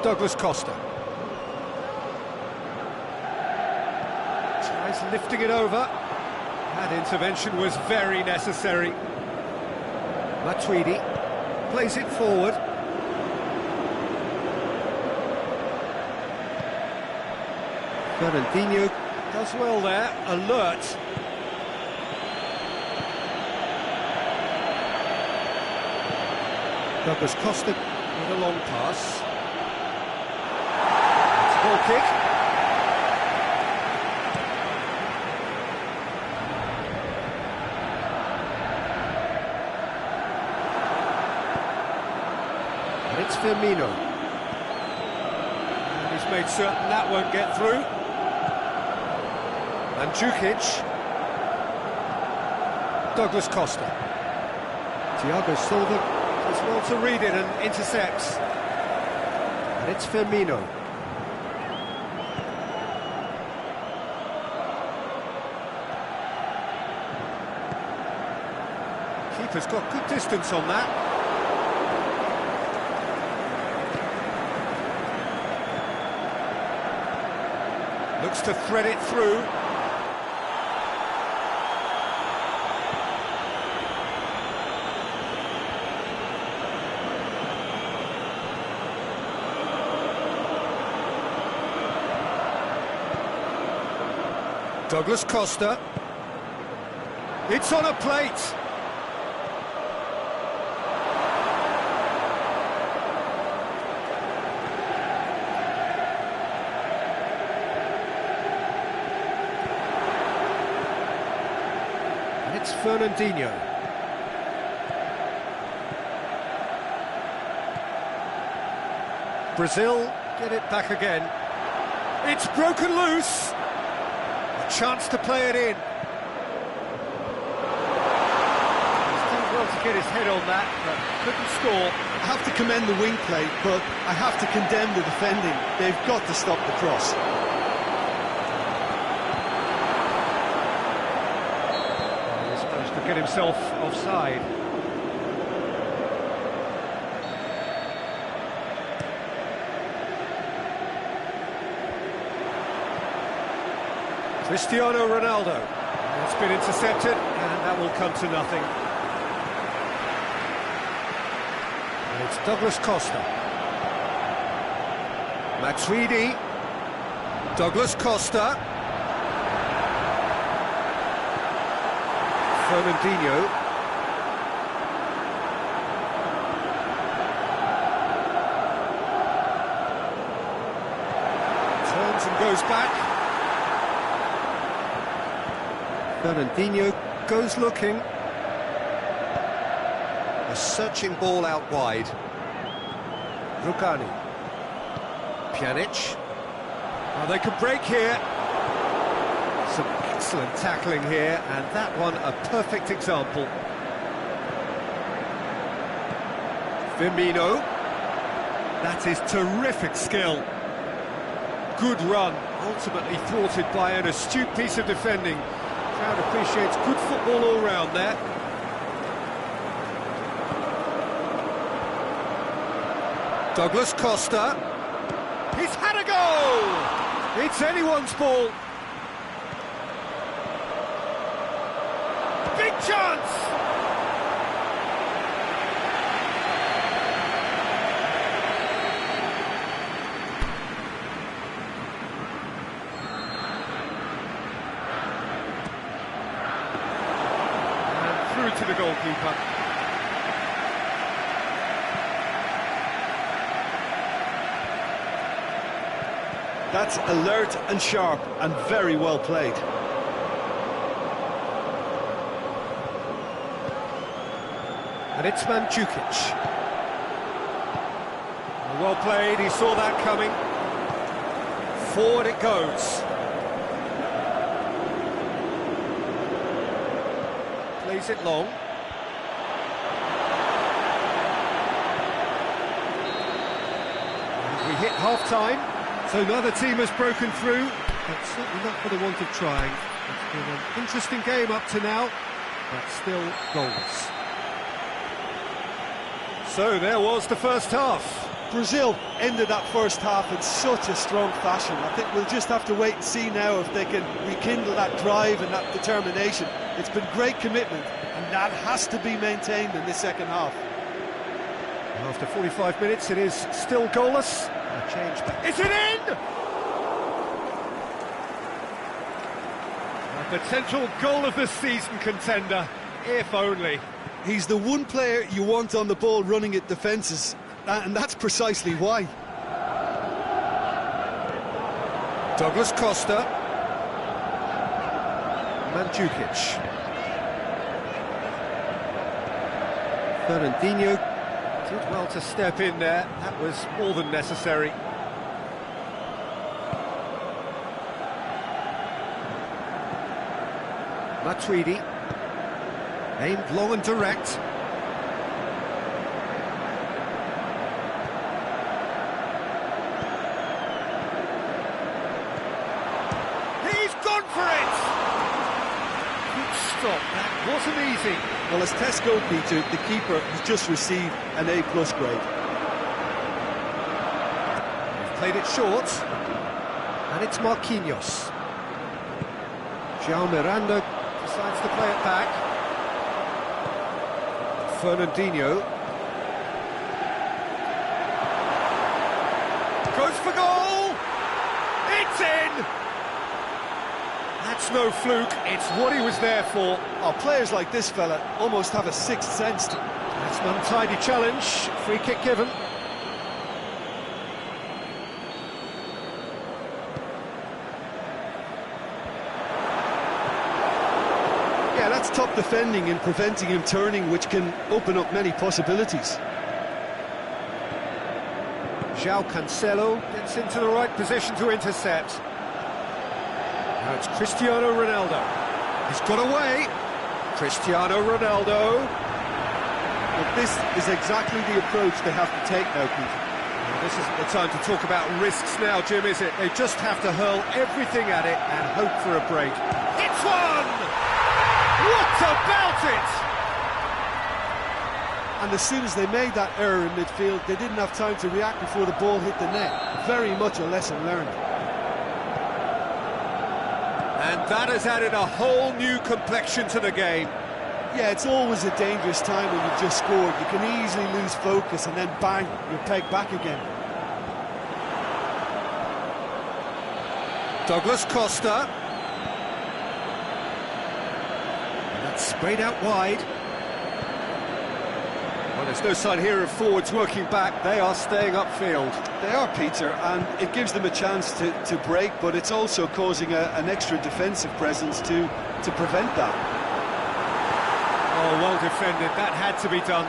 Douglas Costa. Tries lifting it over. That intervention was very necessary. Matuidi plays it forward. Fernandinho does well there, alert. Douglas Costa with a long pass. It's a ball kick. And it's Firmino. And he's made certain that won't get through. Mandzukic. Douglas Costa. Thiago Silva as well to read it and intercepts. And it's Firmino. Keeper's got good distance on that. Looks to thread it through. Douglas Costa. It's on a plate. And it's Fernandinho. Brazil get it back again. It's broken loose. Chance to play it in. He's done well to get his head on that, but couldn't score. I have to commend the wing play, but I have to condemn the defending. They've got to stop the cross. He's managed to get himself offside. Cristiano Ronaldo. It's been intercepted, and that will come to nothing. And it's Douglas Costa. Matuidi. Douglas Costa. Fernandinho. Turns and goes back. Fernandinho goes looking. A searching ball out wide. Rugani. Pjanic. Oh, they can break here. Some excellent tackling here, and that one a perfect example. Firmino. That is terrific skill. Good run, ultimately thwarted by an astute piece of defending. Crowd appreciates good football all round there. Douglas Costa. He's had a goal! It's anyone's ball. Big chance! And through to the goalkeeper. That's alert and sharp and very well played. And it's Mandzukic. Well played, he saw that coming. Forward it goes. Plays it long. And we hit half-time, so neither team has broken through, but certainly not for the want of trying. It's been an interesting game up to now, but still goals. So there was the first half. Brazil ended that first half in such a strong fashion. I think we'll just have to wait and see now if they can rekindle that drive and that determination. It's been great commitment, and that has to be maintained in this second half. After 45 minutes, it is still goalless. A change back. Is it in? A potential goal of the season contender, if only. He's the one player you want on the ball running at defences, and that's precisely why. Douglas Costa. Mandzukic. Fernandinho did well to step in there. That was more than necessary. Matuidi. Aimed long and direct. He's gone for it! Good stop, that wasn't easy. Well, as test goalkeeper, the keeper has just received an A+ grade. They've played it short, and it's Marquinhos. João Miranda decides to play it back. Fernandinho goes for goal. It's in. That's no fluke. It's what he was there for. Oh, players like this fella almost have a sixth sense. That's an untidy challenge. Free kick given. Yeah, that's top defending and preventing him turning, which can open up many possibilities. João Cancelo gets into the right position to intercept. Now it's Cristiano Ronaldo. He's got away. Cristiano Ronaldo. But this is exactly the approach they have to take now, Peter. Well, this isn't the time to talk about risks now, Jim, is it? They just have to hurl everything at it and hope for a break. It's one! What about it? And as soon as they made that error in midfield, they didn't have time to react before the ball hit the net. Very much a lesson learned. And that has added a whole new complexion to the game. Yeah, it's always a dangerous time when you've just scored. You can easily lose focus and then bang, you're pegged back again. Douglas Costa. And that's sprayed out wide. Well, there's no sign here of forwards working back. They are staying upfield. They are, Peter, and it gives them a chance to break, but it's also causing an extra defensive presence to prevent that. Oh, well defended. That had to be done.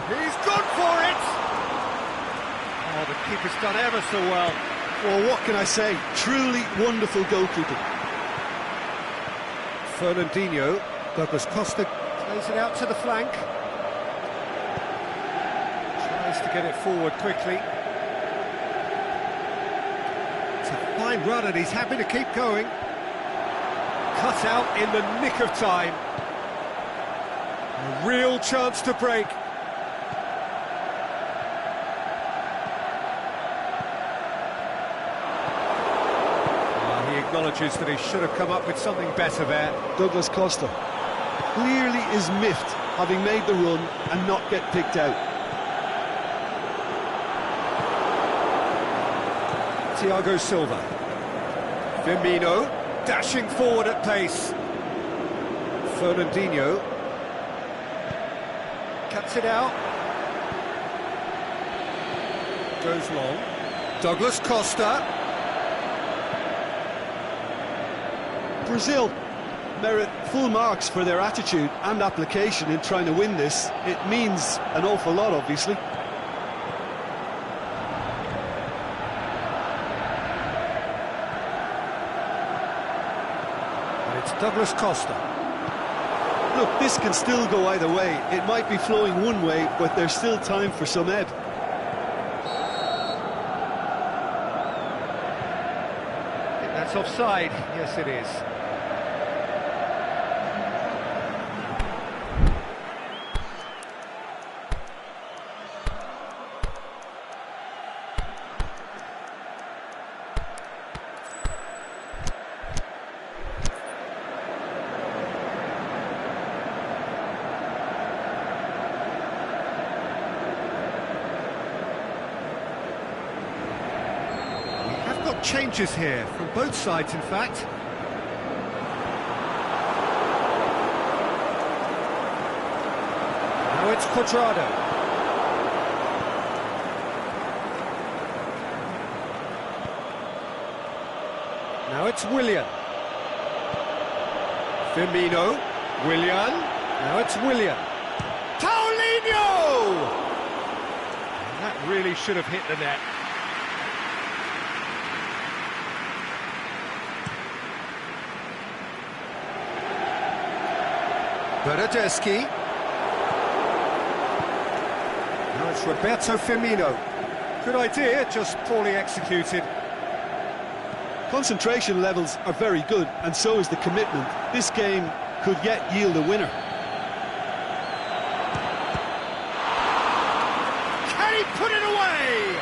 He's gone for it! Oh, the keeper's done ever so well. Well, what can I say? Truly wonderful goalkeeping. Fernandinho. Douglas Costa plays it out to the flank. Tries to get it forward quickly. It's a fine run and he's happy to keep going. Cut out in the nick of time. A real chance to break. acknowledges that he should have come up with something better there. Douglas Costa clearly is miffed, having made the run and not get picked out. Thiago Silva. Firmino, dashing forward at pace. Fernandinho. Cuts it out. Goes long. Douglas Costa. Brazil merit full marks for their attitude and application in trying to win this. It means an awful lot, obviously. And it's Douglas Costa. Look, this can still go either way. It might be flowing one way, but there's still time for some ebb. That's offside. Yes, it is. Changes here from both sides, in fact. Now it's Cuadrado. Now it's Willian. Firmino. Willian. Now it's Willian. Paulinho! And that really should have hit the net. Bernardeschi. Now it's Roberto Firmino. Good idea, just poorly executed. Concentration levels are very good, and so is the commitment. This game could yet yield a winner. Can he put it away?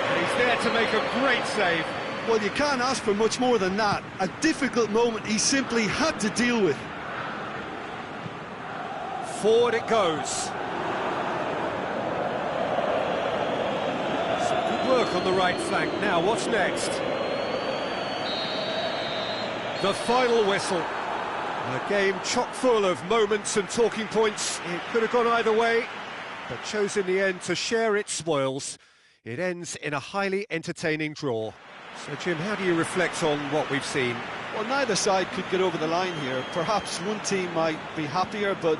And he's there to make a great save. Well, you can't ask for much more than that. A difficult moment he simply had to deal with. Forward it goes. Some good work on the right flank. Now, what's next? The final whistle. A game chock full of moments and talking points. It could have gone either way, but chose in the end to share its spoils. It ends in a highly entertaining draw. So, Jim, how do you reflect on what we've seen? Well, neither side could get over the line here. Perhaps one team might be happier, but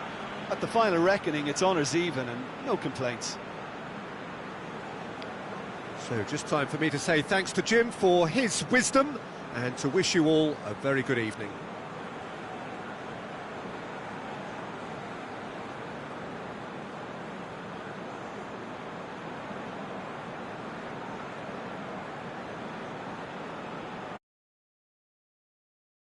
at the final reckoning, it's honours even and no complaints. So just time for me to say thanks to Jim for his wisdom and to wish you all a very good evening.